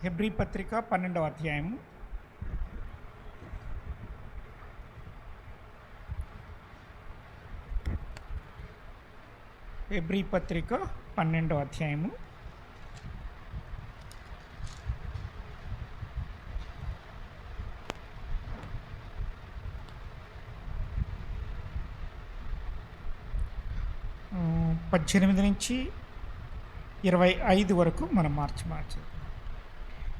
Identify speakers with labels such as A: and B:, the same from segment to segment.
A: Hebrew పత్రిక 12వ అధ్యాయము. Hebrew పత్రిక 12వ అధ్యాయము. పద్దెనిమిది నుంచి 25 వరకు మనం మార్చి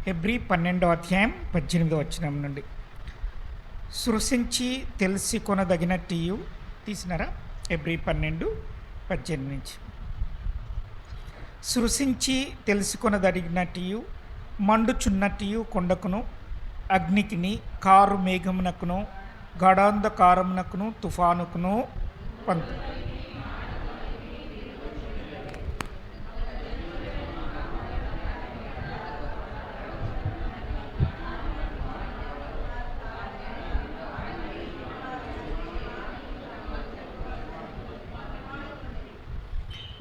A: హెబ్రీ 12వ అధ్యాయం 18వ వచనం నుండి. సృష్టించి తెలిసి కొనదగినట్టు తీసినారా? హెబ్రీ 12:18 నుంచి. సృష్టించి తెలిసి కొనదగినట్టు మండుచున్నట్టు కొండకును అగ్నికిని కారు మేఘమునకును గడాంధకారమునకును తుఫానుకును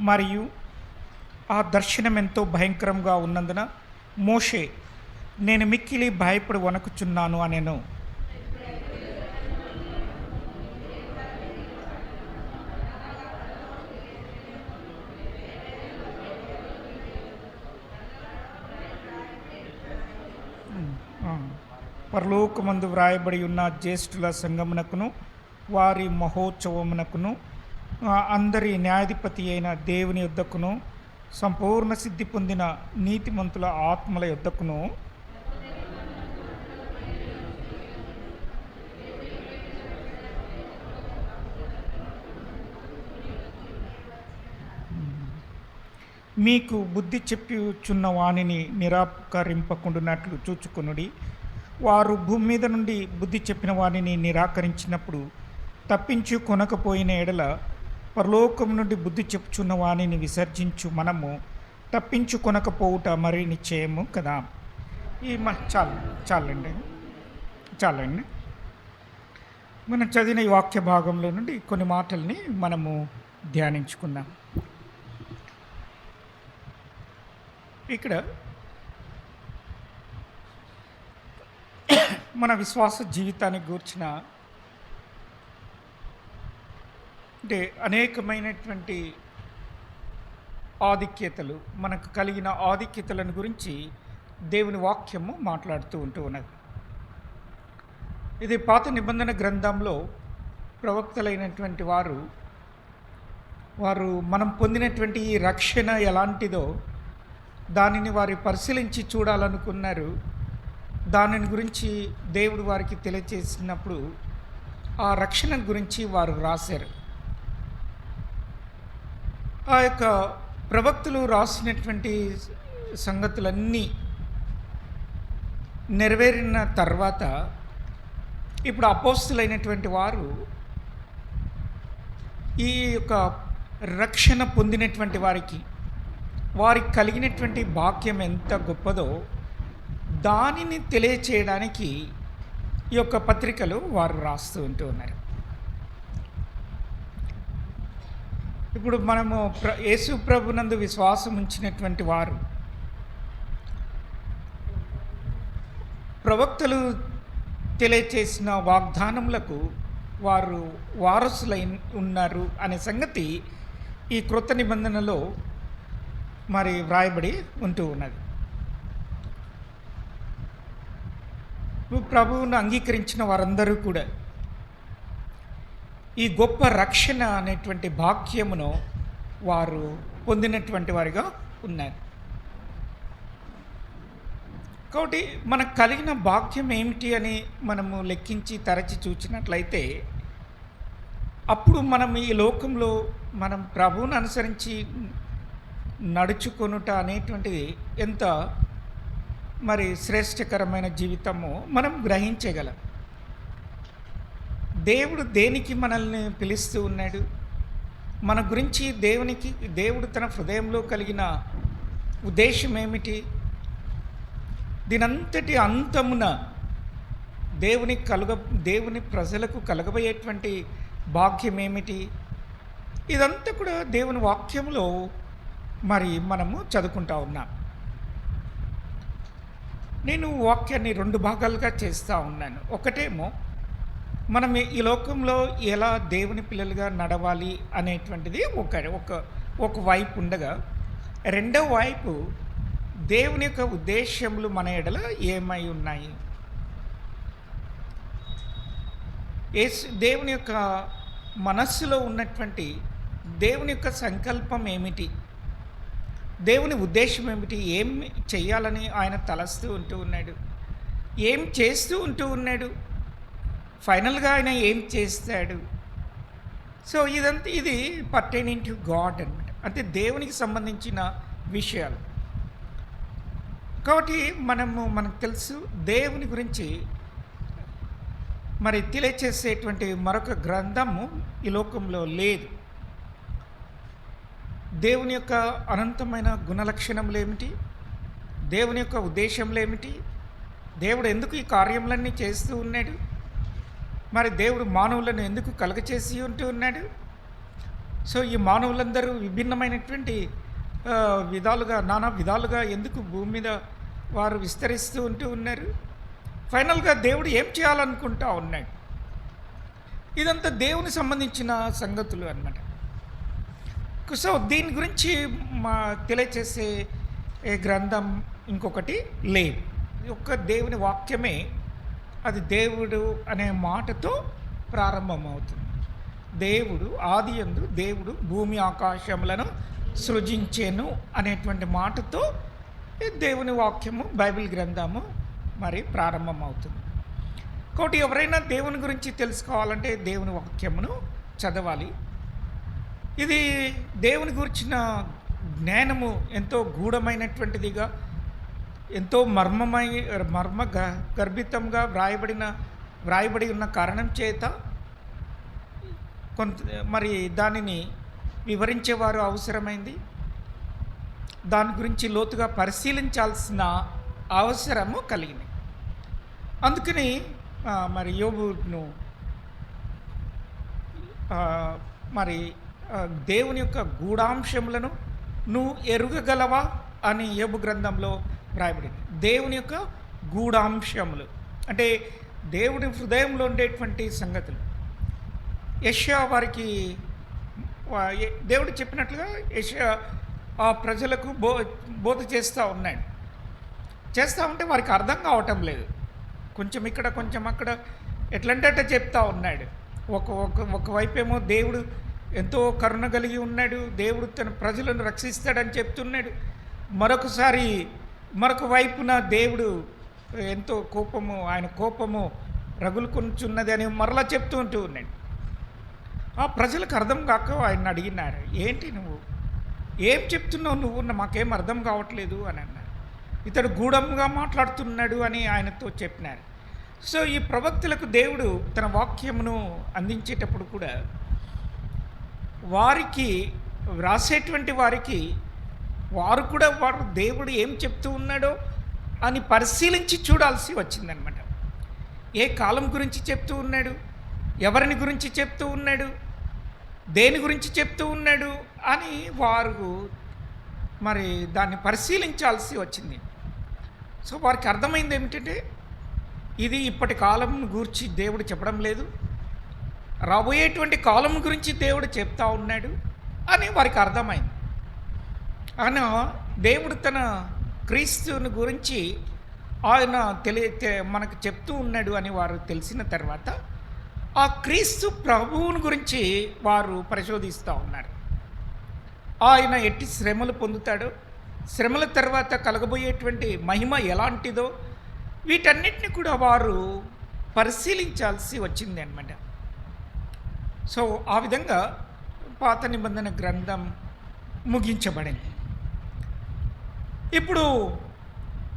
A: మరియు ఆ దర్శనం ఎంతో భయంకరంగా ఉన్నందున మోషే, నేను మిక్కిలి భయపడి వణకుచున్నాను అనెను. పరలోకమందు వ్రాయబడి ఉన్న జ్యేష్ఠుల సంగమునకును వారి మహోత్సవమునకును అందరి న్యాయాధిపతి అయిన దేవుని యొద్దకును సంపూర్ణ సిద్ధి పొందిన నీతిమంతుల ఆత్మల యొద్దకును మీకు బుద్ధి చెప్పుచున్న వాణిని నిరాకరింపకుండునట్లు చూచుకొనుడి. వారు భూమి మీద నుండి బుద్ధి చెప్పిన వాణిని నిరాకరించినప్పుడు తప్పించు కొనకపోయిన ఎడల పరలోకం నుండి బుద్ధి చెప్పుచున్న వాణిని విసర్జించు మనము తప్పించు కొనకపోవుట మరి నిశ్చయము కదా. ఈ చాలండి. మనం చదివిన ఈ వాక్య భాగంలో నుండి కొన్ని మాటల్ని మనము ధ్యానించుకుందాం. ఇక్కడ మన విశ్వాస జీవితానికి గూర్చిన అంటే అనేకమైనటువంటి ఆధిక్యతలు, మనకు కలిగిన ఆధిక్యతలను గురించి దేవుని వాక్యము మాట్లాడుతూ ఉన్నది. ఇది పాత నిబంధన గ్రంథంలో ప్రవక్తలైనటువంటి వారు మనం పొందినటువంటి ఈ రక్షణ ఎలాంటిదో దానిని వారు పరిశీలించి చూడాలనుకున్నారు. దానిని గురించి దేవుడు వారికి తెలియజేసినప్పుడు ఆ రక్షణ గురించి వారు రాశారు. ఆ యొక్క ప్రవక్తలు రాసినటువంటి సంగతులన్నీ నెరవేరిన తర్వాత ఇప్పుడు అపోస్తులైనటువంటి వారు ఈ యొక్క రక్షణ పొందినటువంటి వారికి కలిగినటువంటి భాగ్యం ఎంత గొప్పదో దానిని తెలియచేయడానికి ఈ యొక్క పత్రికలు వారు రాస్తూ ఉన్నారు. ఇప్పుడు మనము యేసు ప్రభునందు విశ్వాసం ఉంచినటువంటి వారు ప్రవక్తలు తెలియచేసిన వాగ్దానములకు వారు వారసులై ఉన్నారు అనే సంగతి ఈ క్రొత్త నిబంధనలో మరి వ్రాయబడి ఉన్నది. ప్రభువును అంగీకరించిన వారందరూ కూడా ఈ గొప్ప రక్షణ అనేటువంటి భాగ్యమును వారు పొందినటువంటి వారిగా ఉన్నారు. కాబట్టి మనకు కలిగిన భాగ్యం ఏమిటి అని మనము లెక్కించి తరచి చూచినట్లయితే అప్పుడు మనం ఈ లోకంలో మనం ప్రభువును అనుసరించి నడుచుకొనుట అనేటువంటిది ఎంత మరి శ్రేష్టకరమైన జీవితమో మనం గ్రహించగలం. దేవుడు దేనికి మనల్ని పిలుస్తూ ఉన్నాడు? మన గురించి దేవుడు తన హృదయంలో కలిగిన ఉద్దేశం ఏమిటి? దీనంతటి అంతమున దేవుని ప్రజలకు కలగబోయేటువంటి భాగ్యం ఏమిటి? ఇదంతా కూడా దేవుని వాక్యంలో మరి మనము చదువుకుంటా ఉన్నాం. నేను వాక్యాన్ని 2 భాగాలుగా చేస్తా ఉన్నాను. ఒకటేమో మనం ఈ లోకంలో ఎలా దేవుని పిల్లలుగా నడవాలి అనేటువంటిది ఒక ఒక ఒక వైపు ఉండగా, రెండో వైపు దేవుని యొక్క ఉద్దేశ్యములు మన ఎడల ఏమై ఉన్నాయి? దేవుని యొక్క మనస్సులో ఉన్నటువంటి దేవుని యొక్క సంకల్పం ఏమిటి? దేవుని ఉద్దేశం ఏమిటి? ఏం చెయ్యాలని ఆయన తలస్తూ ఉంటూ ఉన్నాడు? ఏం చేస్తూ ఉంటూ ఉన్నాడు? ఫైనల్‌గా ఆయన ఏం చేస్తాడు? సో, ఇది పర్టైనింగ్ టు గాడ్ అనమాట. అంటే దేవునికి సంబంధించిన విషయాలు. కాబట్టి మనకు తెలుసు దేవుని గురించి మరి తెలియచేసేటువంటి మరొక గ్రంథము ఈ లోకంలో లేదు. దేవుని యొక్క అనంతమైన గుణలక్షణములు ఏమిటి? దేవుని యొక్క ఉద్దేశములు ఏమిటి? దేవుడు ఎందుకు ఈ కార్యములన్నీ చేస్తూ ఉన్నాడు? మరి దేవుడు మానవులను ఎందుకు కలుగచేసి ఉంటూ ఉన్నాడు? సో, ఈ మానవులందరూ విభిన్నమైనటువంటి విధాలుగా, నానా విధాలుగా ఎందుకు భూమి మీద వారు విస్తరిస్తూ ఉంటూ ఉన్నారు? ఫైనల్గా దేవుడు ఏం చేయాలనుకుంటా ఉన్నాడు? ఇదంతా దేవుని సంబంధించిన సంగతులు అన్నమాట. సో, దీని గురించి తెలియచేసే గ్రంథం ఇంకొకటి లేదు. ఒక్క దేవుని వాక్యమే, అది దేవుడు అనే మాటతో ప్రారంభమవుతుంది. దేవుడు ఆదియందు దేవుడు భూమి ఆకాశములను సృజించెను అనేటువంటి మాటతో దేవుని వాక్యము, బైబిల్ గ్రంథము మరి ప్రారంభమవుతుంది. కాబట్టి ఎవరైనా దేవుని గురించి తెలుసుకోవాలంటే దేవుని వాక్యమును చదవాలి. ఇది దేవుని గురించిన జ్ఞానము ఎంతో గూఢమైనటువంటిదిగా, ఎంతో మర్మ గర్భితంగా వ్రాయబడి ఉన్న కారణం చేత మరి దానిని వివరించేవారు అవసరమైంది. దాని గురించి లోతుగా పరిశీలించాల్సిన అవసరము కలిగింది. అందుకని మరి యోబును మరి దేవుని యొక్క గూఢాంశములను నువ్వు ఎరుగగలవా అని యోబు గ్రంథంలో వ్రాయబడింది. దేవుని యొక్క గూఢాంశములు అంటే దేవుడి హృదయంలో ఉండేటువంటి సంగతులు. యెషయా వారికి దేవుడు చెప్పినట్లుగా యెషయా ఆ ప్రజలకు బోధ చేస్తూ ఉన్నాడు. చేస్తూ ఉంటే వారికి అర్థం కావటం లేదు. కొంచెం ఇక్కడ కొంచెం అక్కడ ఎట్లంటే అట్లా చెప్తా ఉన్నాడు. ఒకవైపేమో దేవుడు ఎంతో కరుణ కలిగి ఉన్నాడు, దేవుడు తన ప్రజలను రక్షిస్తాడని చెప్తున్నాడు. మరొక వైపున దేవుడు ఎంతో ఆయన కోపము రగులుకొంచున్నది అని మరలా చెప్తూ ఉంటూ ఉన్నాడు. ఆ ప్రజలకు అర్థం కాక ఆయన అడిగినారు, ఏంటి నువ్వు ఏం చెప్తున్నావు, నువ్వు మాకేం అర్థం కావట్లేదు అని అన్నారు. ఇతడు గూఢంగా మాట్లాడుతున్నాడు అని ఆయనతో చెప్పినారు. సో, ఈ ప్రవక్తలకు దేవుడు తన వాక్యమును అందించేటప్పుడు కూడా వారికి వ్రాసేటువంటి వారికి వారు దేవుడు ఏం చెప్తూ ఉన్నాడో అని పరిశీలించి చూడాల్సి వచ్చిందనమాట. ఏ కాలం గురించి చెప్తూ ఉన్నాడు, ఎవరిని గురించి చెప్తూ ఉన్నాడు, దేని గురించి చెప్తూ ఉన్నాడు అని వారు మరి దాన్ని పరిశీలించాల్సి వచ్చింది. సో, వారికి అర్థమైంది ఏమిటంటే ఇది ఇప్పటి కాలం గురించి దేవుడు చెప్పడం లేదు, రాబోయేటువంటి కాలం గురించి దేవుడు చెప్తా ఉన్నాడు అని వారికి అర్థమైంది. ఆయన దేవుడు తన క్రీస్తుని గురించి ఆయన మనకు చెప్తూ ఉన్నాడు అని వారు తెలిసిన తర్వాత ఆ క్రీస్తు ప్రభువుని గురించి వారు పరిశోధిస్తూ ఉన్నారు. ఆయన ఎట్టి శ్రమలు పొందుతాడో, శ్రమల తర్వాత కలగబోయేటువంటి మహిమ ఎలాంటిదో వీటన్నిటిని కూడా వారు పరిశీలించాల్సి వచ్చింది అన్నమాట. సో, ఆ విధంగా పాత నిబంధన గ్రంథం ముగించబడింది. ఇప్పుడు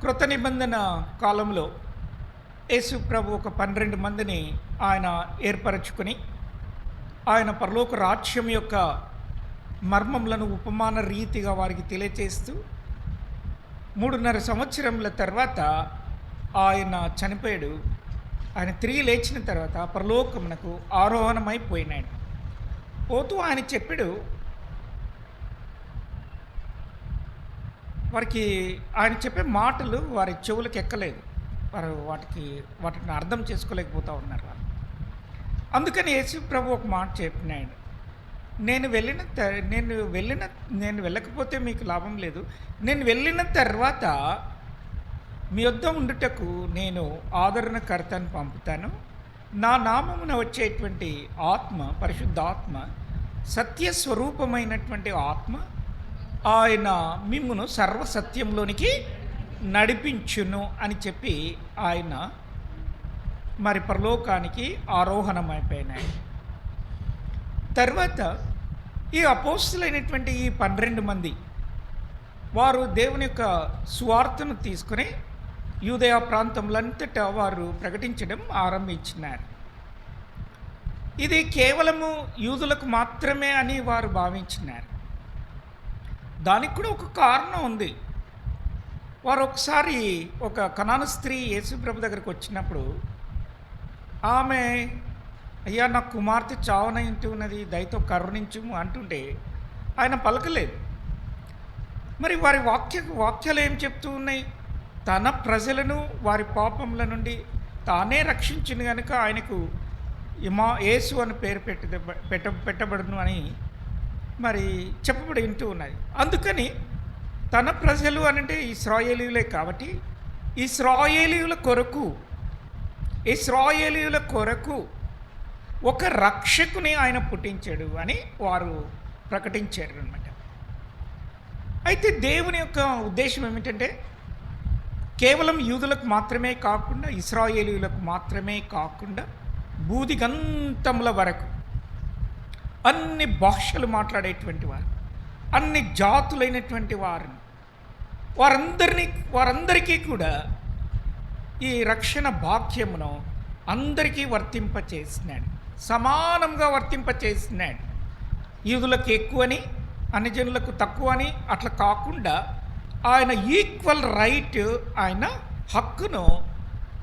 A: క్రొత్త నిబంధన కాలంలో యేసు ప్రభు ఒక 12 మందిని ఆయన ఏర్పరచుకొని ఆయన పరలోక రాజ్యం యొక్క మర్మములను ఉపమాన రీతిగా వారికి తెలియచేస్తూ 3.5 సంవత్సరముల తర్వాత ఆయన చనిపోయాడు. ఆయన తిరిగి లేచిన తర్వాత పరలోకమునకు ఆరోహణమైపోయినాడు. పోతూ ఆయన చెప్పాడు, వారికి ఆయన చెప్పే మాటలు వారి చెవులకు ఎక్కలేదు. వారు వాటిని అర్థం చేసుకోలేకపోతూ ఉన్నారు వాళ్ళు. అందుకని యేసు ప్రభు ఒక మాట చెప్పినాడు, నేను వెళ్ళకపోతే మీకు లాభం లేదు. నేను వెళ్ళిన తర్వాత మీ వద్ద ఉండుటకు నేను ఆదరణకర్తను పంపుతాను. నా నామమున వచ్చేటువంటి ఆత్మ, పరిశుద్ధాత్మ, సత్యస్వరూపమైనటువంటి ఆత్మ, ఆయన మిమ్మును సర్వసత్యంలోనికి నడిపించును అని చెప్పి ఆయన మరి పరలోకానికి ఆరోహణమైపోయినాయి. తర్వాత ఈ అపోస్తులైనటువంటి ఈ 12 మంది వారు దేవుని యొక్క సువార్తను తీసుకుని యూదయ ప్రాంతంలంతటా వారు ప్రకటించడం ఆరంభించినారు. ఇది కేవలము యూదులకు మాత్రమే అని వారు భావించినారు. దానికి కూడా ఒక కారణం ఉంది. వారు ఒకసారి ఒక కనాను స్త్రీ యేసుప్రభు దగ్గరికి వచ్చినప్పుడు ఆమె, అయ్యా నా కుమార్తె చావనయింటూ ఉన్నది, దయతో కరుణించుము అంటుంటే ఆయన పలకలేదు. మరి వారి వాక్యాలు ఏం చెప్తూ ఉన్నాయి? తన ప్రజలను వారి పాపముల నుండి తానే రక్షించిన కనుక ఆయనకు యేసు అని పేరు పెట్టబడును అని మరి చెప్పబడి వింటూ ఉన్నది. అందుకని తన ప్రజలు అనంటే ఇశ్రాయేలీయులే కాబట్టి ఇశ్రాయేలీయుల కొరకు ఒక రక్షకుని ఆయన పుట్టించాడు అని వారు ప్రకటించారు అన్నమాట. అయితే దేవుని యొక్క ఉద్దేశం ఏమిటంటే కేవలం యూదులకు మాత్రమే కాకుండా, ఇశ్రాయేలీయులకు మాత్రమే కాకుండా, బూదిగంతముల వరకు అన్ని భాషలు మాట్లాడేటువంటి వారు, అన్ని జాతులైనటువంటి వారిని, వారందరికీ కూడా ఈ రక్షణ భాగ్యమును అందరికీ వర్తింపచేసినాడు, సమానంగా వర్తింపచేసినాడు. యూదులకు ఎక్కువని, అన్యజనులకు తక్కువని అట్లా కాకుండా ఆయన ఈక్వల్ రైట్, ఆయన హక్కును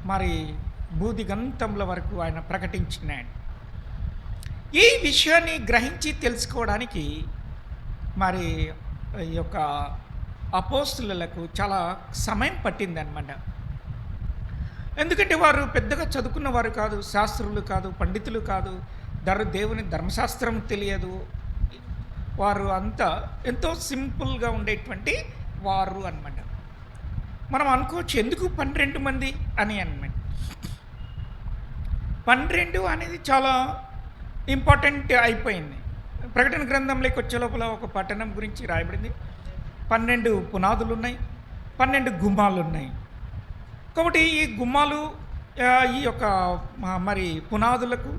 A: మరి బూదిగంతముల వరకు ఆయన ప్రకటించినాడు. ఈ విషయాన్ని గ్రహించి తెలుసుకోవడానికి మరి ఈ యొక్క అపోస్తులకు చాలా సమయం పట్టిందన్నమాట. ఎందుకంటే వారు పెద్దగా చదువుకున్న వారు కాదు, శాస్త్రులు కాదు, పండితులు కాదు, దేవుని ధర్మశాస్త్రం తెలియదు. వారు అంతా ఎంతో సింపుల్గా ఉండేటువంటి వారు అన్నమాట. మనం అనుకోవచ్చు ఎందుకు 12 మంది అని అన్నమాట. 12 అనేది చాలా ఇంపార్టెంట్ అయిపోయింది. ప్రకటన గ్రంథంలోకి వచ్చే లోపల ఒక పట్టణం గురించి రాయబడింది. 12 పునాదులు ఉన్నాయి, 12 గుమ్మాలు ఉన్నాయి. కాబట్టి ఈ గుమ్మాలు, ఈ యొక్క మరి పునాదులకు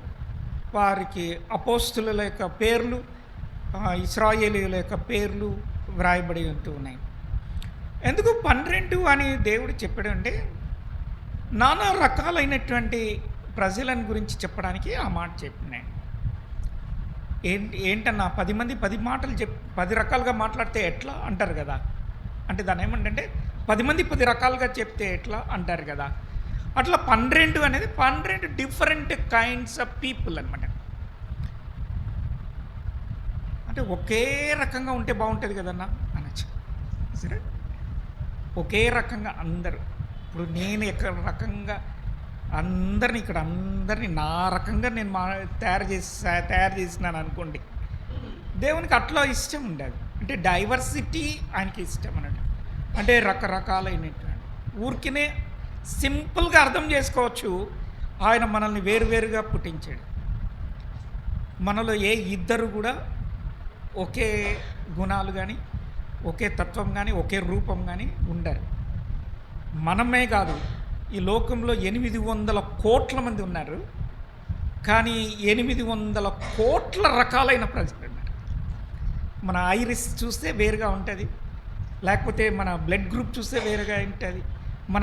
A: వారికి అపోస్తుల యొక్క పేర్లు, ఇశ్రాయేలీయుల యొక్క పేర్లు వ్రాయబడి ఉంటూ ఉన్నాయి. ఎందుకు 12 అని దేవుడు చెప్పాడు అంటే నానా రకాలైనటువంటి ప్రజలను గురించి చెప్పడానికి ఆ మాట చెప్పినాడు. ఏంటన్నా 10 మంది 10 మాటలు 10 రకాలుగా మాట్లాడితే ఎట్లా అంటారు కదా. అంటే దాని ఏమంటే 10 మంది 10 రకాలుగా చెప్తే ఎట్లా అంటారు కదా. అట్లా 12 అనేది 12 డిఫరెంట్ కైండ్స్ ఆఫ్ పీపుల్ అనమాట. అంటే ఒకే రకంగా ఉంటే బాగుంటుంది కదన్నా అనొచ్చు. సరే, ఒకే రకంగా అందరూ, ఇప్పుడు నేను రకంగా అందరినీ నా రకంగా నేను తయారు చేసినాను అనుకోండి. దేవునికి అట్లా ఇష్టం ఉండదు. అంటే డైవర్సిటీ ఆయనకి ఇష్టం అన్నట్టు. అంటే రకరకాలైనటువంటి ఊరికినే సింపుల్గా అర్థం చేసుకోవచ్చు. ఆయన మనల్ని వేరువేరుగా పుట్టించాడు. మనలో ఏ ఇద్దరు కూడా ఒకే గుణాలు కానీ, ఒకే తత్వం కానీ, ఒకే రూపం కానీ ఉండరు. మనమే కాదు, ఈ లోకంలో 800 కోట్ల మంది ఉన్నారు, కానీ 800 కోట్ల రకాలైన ప్రజలు ఉన్నారు. మన ఐరిస్ చూస్తే వేరుగా ఉంటుంది, లేకపోతే మన బ్లడ్ గ్రూప్ చూస్తే వేరుగా ఉంటుంది, మన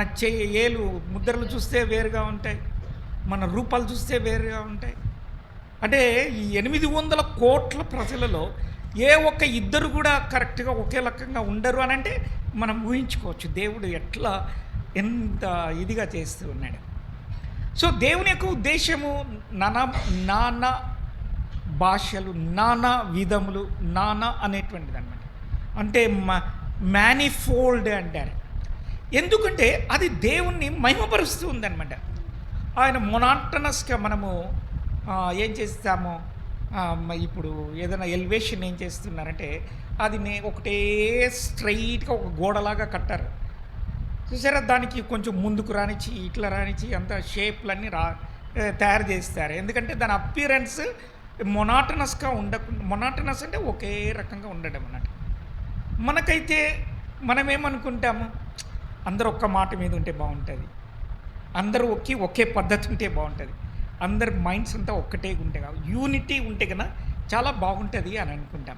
A: ఏలు ముద్రలు చూస్తే వేరుగా ఉంటాయి, మన రూపాలు చూస్తే వేరుగా ఉంటాయి. అంటే ఈ 800 కోట్ల ప్రజలలో ఏ ఒక్క ఇద్దరు కూడా కరెక్ట్గా ఒకే రకంగా ఉండరు అని అంటే మనం ఊహించుకోవచ్చు దేవుడు ఎట్లా ఎంత ఇదిగా చేస్తూ ఉన్నాడు. సో దేవుని యొక్క ఉద్దేశము నానా భాషలు, నానా విధములు, నానా అనేటువంటిది అనమాట. అంటే మ్యానిఫోల్డ్ అంటారు. ఎందుకంటే అది దేవుణ్ణి మహిమపరుస్తూ ఉందన్నమాట. ఆయన మొనాటనస్గా మనము ఏం చేస్తాము, ఇప్పుడు ఏదైనా ఎలివేషన్ ఏం చేస్తున్నారంటే అది ఒకటే స్ట్రైట్గా ఒక గోడలాగా కట్టారు చూసారా, దానికి కొంచెం ముందుకు రానిచ్చి ఇట్లా రానిచ్చి అంత షేప్లన్నీ తయారు చేస్తారు. ఎందుకంటే దాని అపియరెన్స్ మొనాటనస్గా ఉండకుండా, మొనాటనస్ అంటే ఒకే రకంగా ఉండడం అన్నట్టు. మనకైతే మనమేమనుకుంటాము, అందరూ ఒక్క మాట మీద ఉంటే బాగుంటుంది, అందరూ ఒకే పద్ధతి ఉంటే బాగుంటుంది, అందరి మైండ్స్ అంతా ఒక్కటే ఉంటే కాదు, యూనిటీ ఉంటే కన్నా చాలా బాగుంటుంది అని అనుకుంటాం.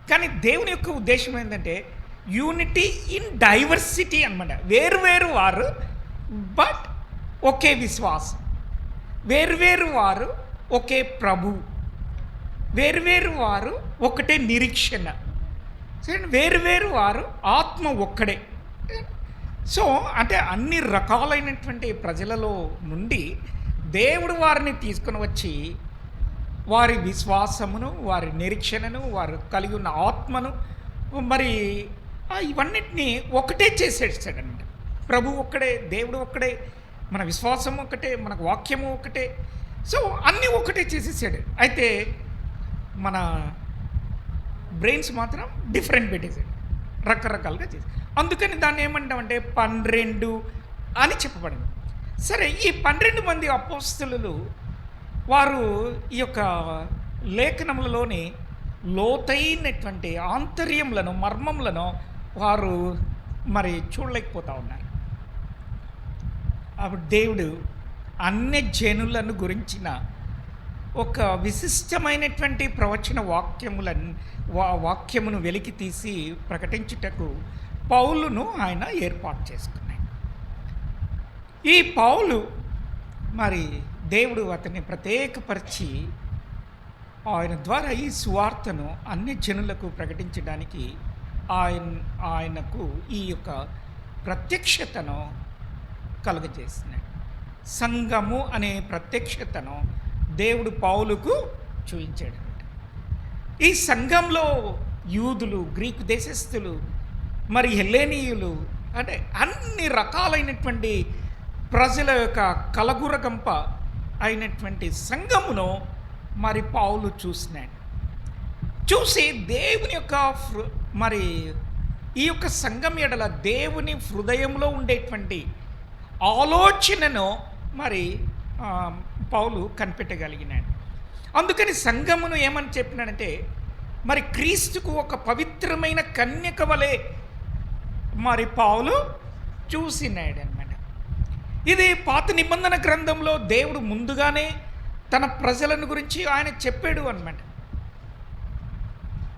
A: కానీ దేవుని యొక్క ఉద్దేశం ఏంటంటే యూనిటీ ఇన్ డైవర్సిటీ అనమాట. వేరు వారు బట్ ఒకే విశ్వాసం, వేరు వారు ఒకే ప్రభు, వేరు వారు ఒకటే నిరీక్షణ, వేరు వారు ఆత్మ ఒక్కడే. సో అంటే అన్ని రకాలైనటువంటి ప్రజలలో నుండి దేవుడు వారిని తీసుకుని వచ్చి వారి విశ్వాసమును, వారి నిరీక్షణను, వారు కలిగి ఉన్న ఆత్మను, మరి ఇవన్నిటినీ ఒకటే చేసేసాడనమాట. ప్రభు ఒక్కడే, దేవుడు ఒక్కడే, మన విశ్వాసం ఒకటే, మనకు వాక్యము ఒకటే. సో అన్నీ ఒకటే చేసేసాడు. అయితే మన బ్రెయిన్స్ మాత్రం డిఫరెంట్ పెట్టేసాడు, రకరకాలుగా చేసి. అందుకని దాన్ని ఏమంటామంటే 12 అని చెప్పబడింది. సరే, ఈ 12 మంది అపోస్తలులు వారు ఈ యొక్క లేఖనములలోని లోతైనటువంటి ఆంతర్యములను, మర్మములను వారు మరి చూడలేకపోతూ ఉన్నారు. అప్పుడు దేవుడు అన్ని జనులను గురించిన ఒక విశిష్టమైనటువంటి ప్రవచన వాక్యమును వెలికి తీసి ప్రకటించుటకు పౌలును ఆయన ఏర్పాటు చేసుకున్నాడు. ఈ పౌలు మరి దేవుడు అతన్ని ప్రత్యేకపరిచి ఆయన ద్వారా ఈ సువార్తను అన్ని జనులకు ప్రకటించడానికి ఆయనకు ఈ యొక్క ప్రత్యక్షతను కలుగజేస్తున్నాడు. సంఘము అనే ప్రత్యక్షతను దేవుడు పౌలుకు చూపించాడు. ఈ సంఘంలో యూదులు, గ్రీకు దేశస్థులు, మరి హెల్లేనీయులు, అంటే అన్ని రకాలైనటువంటి ప్రజల యొక్క కలగురగంప అయినటువంటి సంఘమును మరి పౌలు చూసినాడు. చూసి దేవుని యొక్క మరి ఈ యొక్క సంఘం ఎడల దేవుని హృదయంలో ఉండేటువంటి ఆలోచనను మరి పౌలు కనిపెట్టగలిగినాడు. అందుకని సంఘమును ఏమని చెప్పినాడంటే మరి క్రీస్తుకు ఒక పవిత్రమైన కన్యక వలె మరి పౌలు చూసినాడు అనమాట. ఇది పాత నిబంధన గ్రంథంలో దేవుడు ముందుగానే తన ప్రజలను గురించి ఆయన చెప్పాడు అనమాట.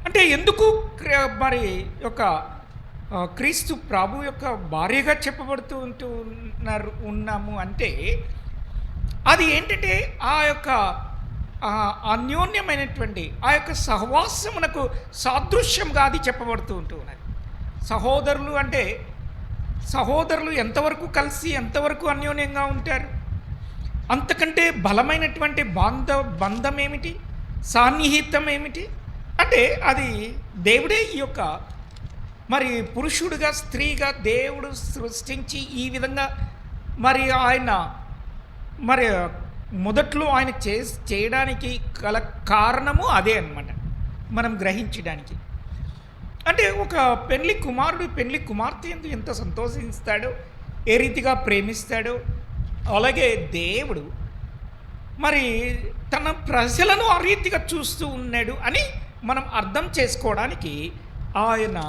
A: అంటే ఎందుకు మరి యొక్క క్రీస్తు ప్రభు యొక్క భార్యగా చెప్పబడుతూ ఉన్నాము అంటే అది ఏంటంటే ఆ యొక్క అన్యోన్యమైనటువంటి ఆ యొక్క సహవాసమునకు సాదృశ్యంగా అది చెప్పబడుతూ ఉన్నది. సహోదరులు అంటే సహోదరులు ఎంతవరకు కలిసి ఎంతవరకు అన్యోన్యంగా ఉంటారు? అంతకంటే బలమైనటువంటి బంధం ఏమిటి, సాన్నిహితం ఏమిటి అంటే అది దేవుడే ఈ యొక్క మరి పురుషుడిగా స్త్రీగా దేవుడు సృష్టించి ఈ విధంగా మరి ఆయన మరి మొదట్లో ఆయన చేయడానికి గల కారణము అదే అన్నమాట మనం గ్రహించడానికి. అంటే ఒక పెళ్లి కుమారుడు పెళ్లి కుమార్తె ఎంత సంతోషిస్తాడో, ఏ రీతిగా ప్రేమిస్తాడో, అలాగే దేవుడు మరి తన ప్రజలను ఆ రీతిగా చూస్తూ ఉన్నాడు అని మనం అర్థం చేసుకోవడానికి ఆయన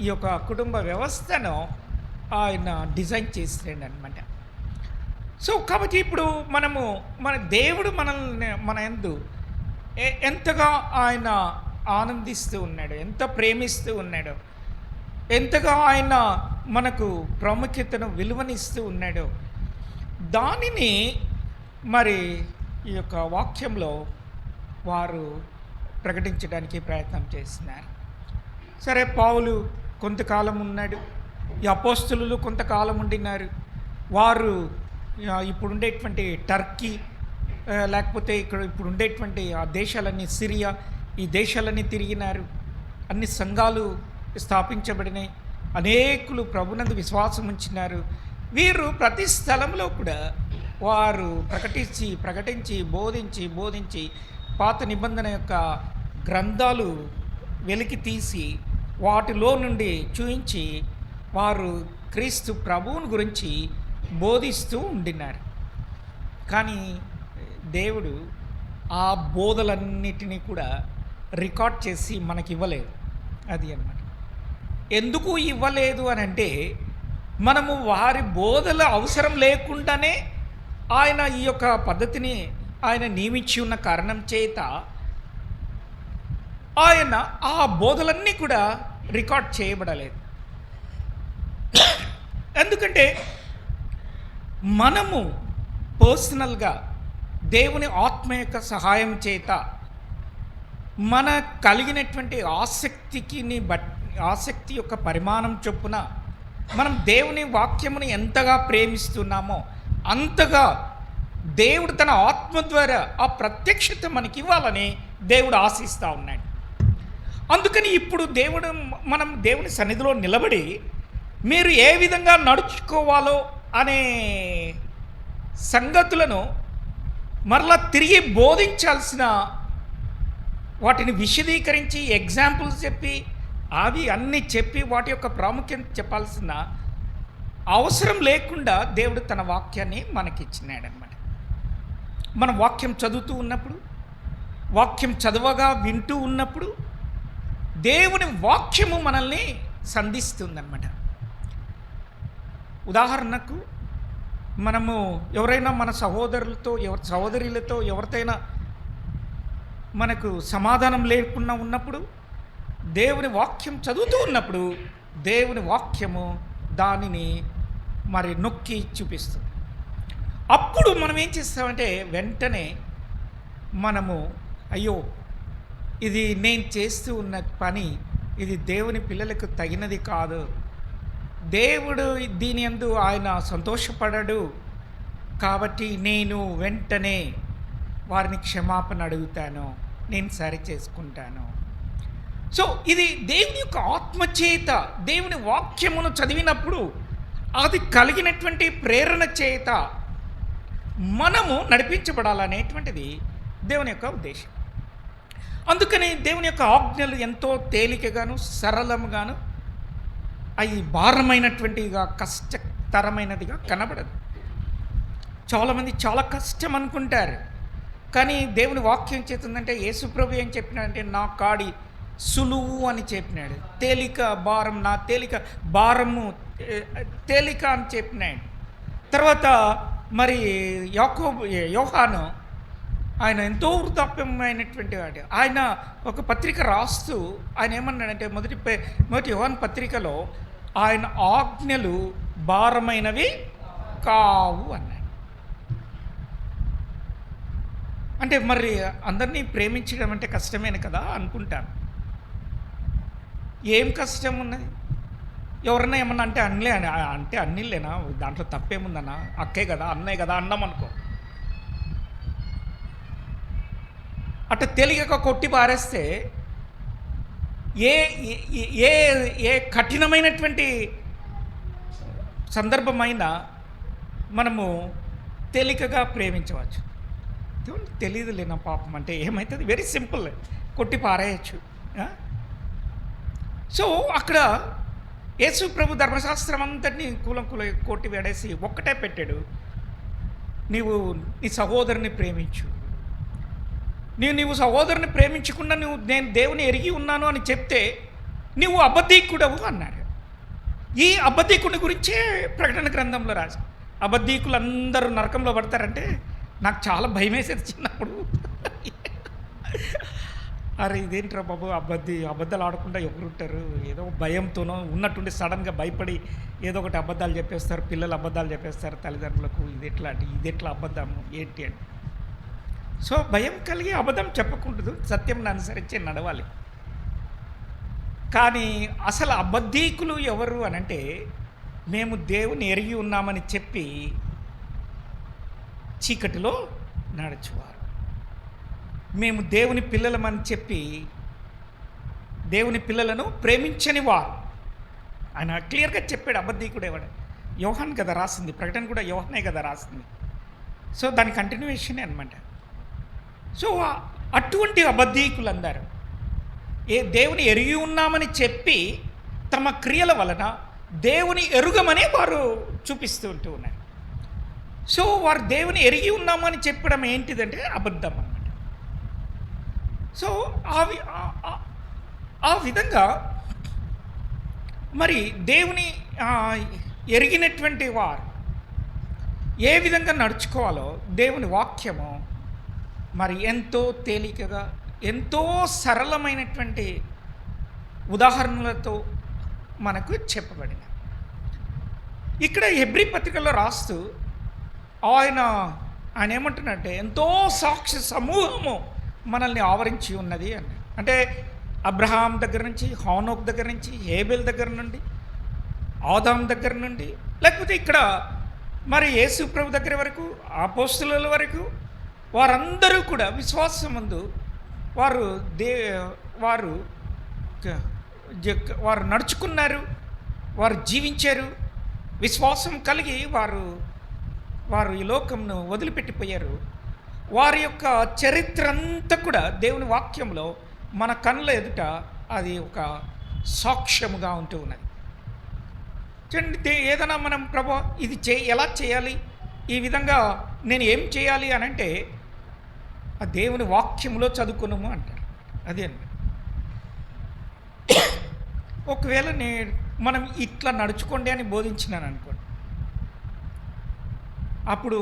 A: ఈ యొక్క కుటుంబ వ్యవస్థను ఆయన డిజైన్ చేసాడు అనమాట. సో కాబట్టి ఇప్పుడు మన దేవుడు మన యందు ఎంతగా ఆయన ఆనందిస్తూ ఉన్నాడు, ఎంత ప్రేమిస్తూ ఉన్నాడో, ఎంతగా ఆయన మనకు ప్రాముఖ్యతను విలువనిస్తూ ఉన్నాడో దానిని మరి ఈ యొక్క వాక్యంలో వారు ప్రకటించడానికి ప్రయత్నం చేస్తున్నారు. సరే, పౌలు కొంతకాలం ఉన్నాడు, ఈ అపోస్తలులు కొంతకాలం ఉండినారు. వారు ఇప్పుడు ఉండేటువంటి టర్కీ లేకపోతే ఇప్పుడు ఉండేటువంటి ఆ దేశాలన్నీ, సిరియా, ఈ దేశాలన్నీ తిరిగినారు. అన్ని సంఘాలు స్థాపించబడినాయి. అనేకులు ప్రభునందు విశ్వాసం ఉంచినారు. వీరు ప్రతి స్థలంలో కూడా వారు ప్రకటించి బోధించి పాత నిబంధన యొక్క గ్రంథాలు వెలికి తీసి వాటిలో నుండి చూయించి వారు క్రీస్తు ప్రభువుని గురించి బోధిస్తూ ఉండినారు. కానీ దేవుడు ఆ బోధలన్నిటినీ కూడా రికార్డ్ చేసి మనకి ఇవ్వలేదు. అది అన్నమాట. ఎందుకు ఇవ్వలేదు అని అంటే, మనము వారి బోధల అవసరం లేకుండానే ఆయన ఈ యొక్క పద్ధతిని ఆయన నియమించి ఉన్న కారణం చేత ఆయన ఆ బోధలన్నీ కూడా రికార్డ్ చేయబడలేదు. ఎందుకంటే మనము పర్సనల్గా దేవుని ఆత్మ యొక్క సహాయం చేత మన కలిగినటువంటి ఆసక్తి యొక్క పరిమాణం చొప్పున మనం దేవుని వాక్యముని ఎంతగా ప్రేమిస్తున్నామో అంతగా దేవుడు తన ఆత్మ ద్వారా ఆ ప్రత్యక్షత మనకి ఇవ్వాలని దేవుడు ఆశిస్తూ ఉన్నాడు. అందుకని ఇప్పుడు మనం దేవుని సన్నిధిలో నిలబడి మీరు ఏ విధంగా నడుచుకోవాలో అనే సంగతులను మరలా తిరిగి బోధించాల్సిన, వాటిని విశదీకరించి ఎగ్జాంపుల్స్ చెప్పి అవి అన్నీ చెప్పి వాటి యొక్క ప్రాముఖ్యత చెప్పాల్సిన అవసరం లేకుండా దేవుడు తన వాక్యాన్ని మనకిచ్చినాడనమాట. మనం వాక్యం చదువుతూ ఉన్నప్పుడు, వాక్యం చదవగా వింటూ ఉన్నప్పుడు దేవుని వాక్యము మనల్ని సంధిస్తుందన్నమాట. ఉదాహరణకు మనము ఎవరైనా మన సహోదరులతో ఎవరితోనైనా మనకు సమాధానం లేకుండా ఉన్నప్పుడు దేవుని వాక్యం చదువుతూ ఉన్నప్పుడు దేవుని వాక్యము దానిని మరి నొక్కి చూపిస్తుంది. అప్పుడు మనం ఏం చేస్తామంటే వెంటనే మనము అయ్యో ఇది నేను చేస్తూ ఉన్న పని ఇది దేవుని పిల్లలకు తగినది కాదు, దేవుడు దీని యందు ఆయన సంతోషపడడు, కాబట్టి నేను వెంటనే వారిని క్షమాపణ అడుగుతాను, నేను సరి చేసుకుంటాను. సో ఇది దేవుని యొక్క ఆత్మచేత దేవుని వాక్యమును చదివినప్పుడు అది కలిగినటువంటి ప్రేరణ చేత మనము నడిపించబడాలనేటువంటిది దేవుని యొక్క ఉద్దేశం. అందుకని దేవుని యొక్క ఆజ్ఞలు ఎంతో తేలికగాను సరళముగాను అవి భారమైనటువంటిగా కష్టతరమైనదిగా కనబడదు. చాలామంది చాలా కష్టం అనుకుంటారు, కానీ దేవుని వాక్యం చేస్తుందంటే యేసుప్రభు ఏం చెప్పినాడంటే నా కాడి సులువు అని చెప్పినాడు, నా తేలిక భారము తేలిక అని చెప్పినాడు. తర్వాత మరి యోహాను ఆయన ఎంతో వృద్ధాప్యమైనటువంటి వాడు. ఆయన ఒక పత్రిక రాస్తూ ఆయన ఏమన్నాడంటే మొదటి యోహాను పత్రికలో ఆయన ఆజ్ఞలు భారమైనవి కావు అన్నాడు. అంటే మరి అందరినీ ప్రేమించడం అంటే కష్టమేన కదా అనుకుంటాను. ఏం కష్టం ఉన్నది? ఎవరన్నా ఏమన్నా అంటే అన్నిలేనా, దాంట్లో తప్పేముందన్నా, అక్కే కదా అన్నయ్య కదా అన్నాం అనుకో, అట్ట తేలికగా కొట్టి పారేస్తే ఏ ఏ ఏ కఠినమైనటువంటి సందర్భమైనా మనము తేలికగా ప్రేమించవచ్చు. తెలియదులే నా పాపం అంటే ఏమవుతుంది, వెరీ సింపుల్, కొట్టి పారేయచ్చు. సో అక్కడ యేసు ప్రభు ధర్మశాస్త్రం అంతటినీ కొట్టి వేడేసి ఒక్కటే పెట్టాడు, నీవు నీ సహోదరుని ప్రేమించు. నీవు సహోదరుని ప్రేమించకుండా నేను దేవుని ఎరిగి ఉన్నాను అని చెప్తే నువ్వు అబద్ధీకుడవు అన్నాడు. ఈ అబద్ధీకుని గురించే ప్రకటన గ్రంథంలో రాసి అబద్ధీకులందరూ నరకంలో పడతారంటే నాకు చాలా భయం వేసేది చిన్నప్పుడు. అరే ఇదేంట్రా బాబు, అబద్ధాలు ఆడకుండా ఎవరుంటారు, ఏదో భయంతోనో ఉన్నట్టుండి సడన్గా భయపడి ఏదో ఒకటి అబద్ధాలు చెప్పేస్తారు, పిల్లలు అబద్ధాలు చెప్పేస్తారు తల్లిదండ్రులకు, ఇది ఎట్లా అబద్ధము ఏంటి అని. సో భయం కలిగి అబద్ధం చెప్పకూడదు, సత్యంను అనుసరించి నడవాలి. కానీ అసలు అబద్ధీకులు ఎవరు అనంటే మేము దేవుని ఎరిగి ఉన్నామని చెప్పి చీకటిలో నడుచువారు, మేము దేవుని పిల్లలమని చెప్పి దేవుని పిల్లలను ప్రేమించని వారు ఆయన క్లియర్గా చెప్పాడు అబద్ధీకుడు ఎవడు. యోహాన్ కదా రాసింది, ప్రకటన కూడా యోహానే కదా రాసింది. సో దాని కంటిన్యూయేషనే అనమాట. సో అటువంటి అబద్ధీకులందరూ దేవుని ఎరిగి ఉన్నామని చెప్పి తమ క్రియల వలన దేవుని ఎరుగమని వారు చూపిస్తూ ఉన్నారు. సో వారు దేవుని ఎరిగి ఉన్నామని చెప్పడం ఏంటిదంటే అబద్ధం అన్నమాట. సో ఆ విధంగా మరి దేవుని ఎరిగినటువంటి వారు ఏ విధంగా నడుచుకోవాలో దేవుని వాక్యము మరి ఎంతో తేలికగా, ఎంతో సరళమైనటువంటి ఉదాహరణలతో మనకు చెప్పబడింది. ఇక్కడ హెబ్రీ పత్రికలో రాస్తూ ఆయన ఏమంటున్నట్టే ఎంతో సాక్షి సమూహము మనల్ని ఆవరించి ఉన్నది అని. అంటే అబ్రహాం దగ్గర నుంచి, హానోక్ దగ్గర నుంచి, హేబెల్ దగ్గర నుండి, ఆదాం దగ్గర నుండి, లేకపోతే ఇక్కడ మరి యేసు ప్రభు దగ్గర వరకు, అపోస్తలుల వరకు వారందరూ కూడా విశ్వాసం ముందు వారు నడుచుకున్నారు, వారు జీవించారు, విశ్వాసం కలిగి వారు ఈ లోకంను వదిలిపెట్టిపోయారు. వారి యొక్క చరిత్ర అంతా కూడా దేవుని వాక్యంలో మన కళ్ళ ఎదుట అది ఒక సాక్ష్యముగా ఉంటూ ఉన్నది. చూడండి, ఏదైనా మనం ప్రభు ఇది ఎలా చేయాలి, ఈ విధంగా నేను ఏం చేయాలి అని అంటే ఆ దేవుని వాక్యంలో చదువుకున్నాము అంటారు. అదే అన్నమాట. ఒకవేళ మనం ఇట్లా నడుచుకోండి అని బోధించినాను అనుకోండి, అప్పుడు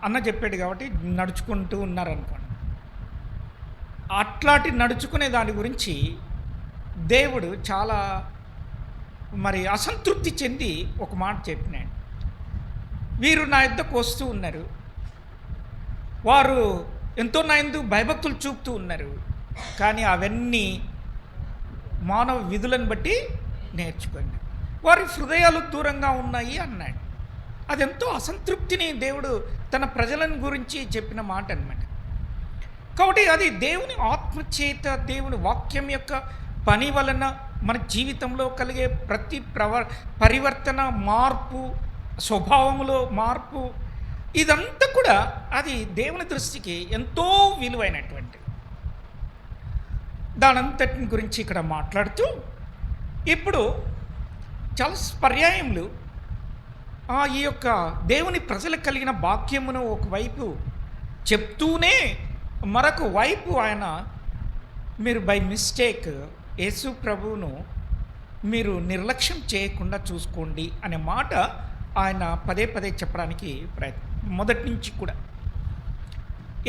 A: అన్న చెప్పాడు కాబట్టి నడుచుకుంటూ ఉన్నారనుకోండి. అట్లాంటి నడుచుకునే దాని గురించి దేవుడు చాలా మరి అసంతృప్తి చెంది ఒక మాట చెప్పినాడు. వీరు నా యొద్దకు వస్తూ ఉన్నారు, వారు ఎంతో నా యందు భయభక్తులు చూపుతూ ఉన్నారు, కానీ అవన్నీ మానవ విధులను బట్టి నేర్చుకోండి, వారి హృదయాలు దూరంగా ఉన్నాయి అన్నాడు. అదెంతో అసంతృప్తిని దేవుడు తన ప్రజలను గురించి చెప్పిన మాట అన్నమాట. కాబట్టి అది దేవుని ఆత్మచేత, దేవుని వాక్యం యొక్క పని వలన మన జీవితంలో కలిగే ప్రతి పరివర్తన, మార్పు, స్వభావంలో మార్పు, ఇదంతా కూడా అది దేవుని దృష్టికి ఎంతో విలువైనటువంటి దానంతటిని గురించి ఇక్కడ మాట్లాడుతూ ఇప్పుడు చాలా పర్యాయములు ఈ యొక్క దేవుని ప్రజలకు కలిగిన భాగ్యమును ఒకవైపు చెప్తూనే మరొక వైపు ఆయన మీరు బై మిస్టేక్ యేసు ప్రభువును మీరు నిర్లక్ష్యం చేయకుండా చూసుకోండి అనే మాట ఆయన పదే పదే చెప్పడానికి ప్రయత్నం. మొదటి నుంచి కూడా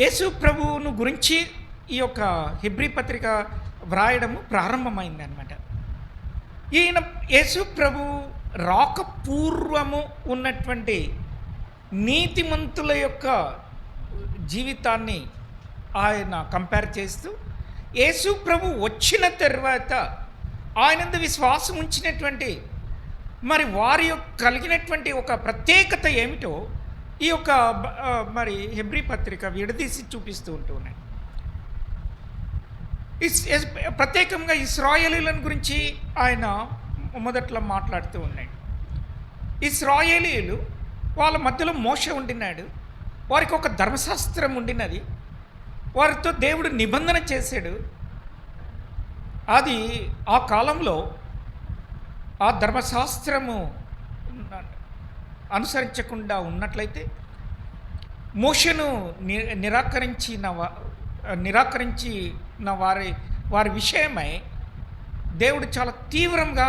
A: యేసు ప్రభువును గురించి ఈ యొక్క హెబ్రీ పత్రిక వ్రాయడము ప్రారంభమైంది అన్నమాట. ఈయన యేసు ప్రభు రాక పూర్వము ఉన్నటువంటి నీతిమంతుల యొక్క జీవితాన్ని ఆయన కంపేర్ చేస్తూ, యేసు ప్రభు వచ్చిన తర్వాత ఆయనందు విశ్వాసం ఉంచినటువంటి మరి వారి యొక్క కలిగినటువంటి ఒక ప్రత్యేకత ఏమిటో ఈ యొక్క మరి హెబ్రీ పత్రిక విడదీసి చూపిస్తూ ఉంటూ ఉన్నాయి. ప్రత్యేకంగా ఇశ్రాయేలీలను గురించి ఆయన మొదట్లో మాట్లాడుతూ ఉన్నాడు. ఇశ్రాయేలీలు వాళ్ళ మధ్యలో మోషే ఉండినాడు, వారికి ఒక ధర్మశాస్త్రం ఉండినది, వారితో దేవుడు నిబంధన చేశాడు. అది ఆ కాలంలో ఆ ధర్మశాస్త్రము అనుసరించకుండా ఉన్నట్లయితే మోషేను నిరాకరించిన వారి విషయమై దేవుడు చాలా తీవ్రంగా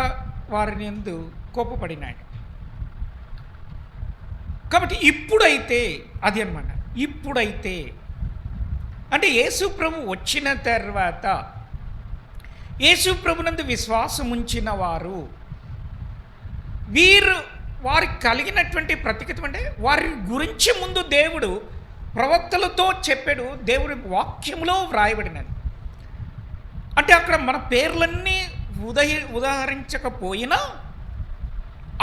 A: వారిని యందు కోపపడినాడు. కాబట్టి ఇప్పుడైతే అది అన్నమాట, ఇప్పుడైతే అంటే యేసు ప్రభు వచ్చిన తర్వాత యేసు ప్రభునందు విశ్వాసం ఉంచిన వారికి కలిగినటువంటి ప్రత్యేకత అంటే వారి గురించి ముందు దేవుడు ప్రవక్తలతో చెప్పాడు, దేవుడి వాక్యంలో వ్రాయబడినది. అంటే అక్కడ మన పేర్లన్నీ ఉదాహరించకపోయినా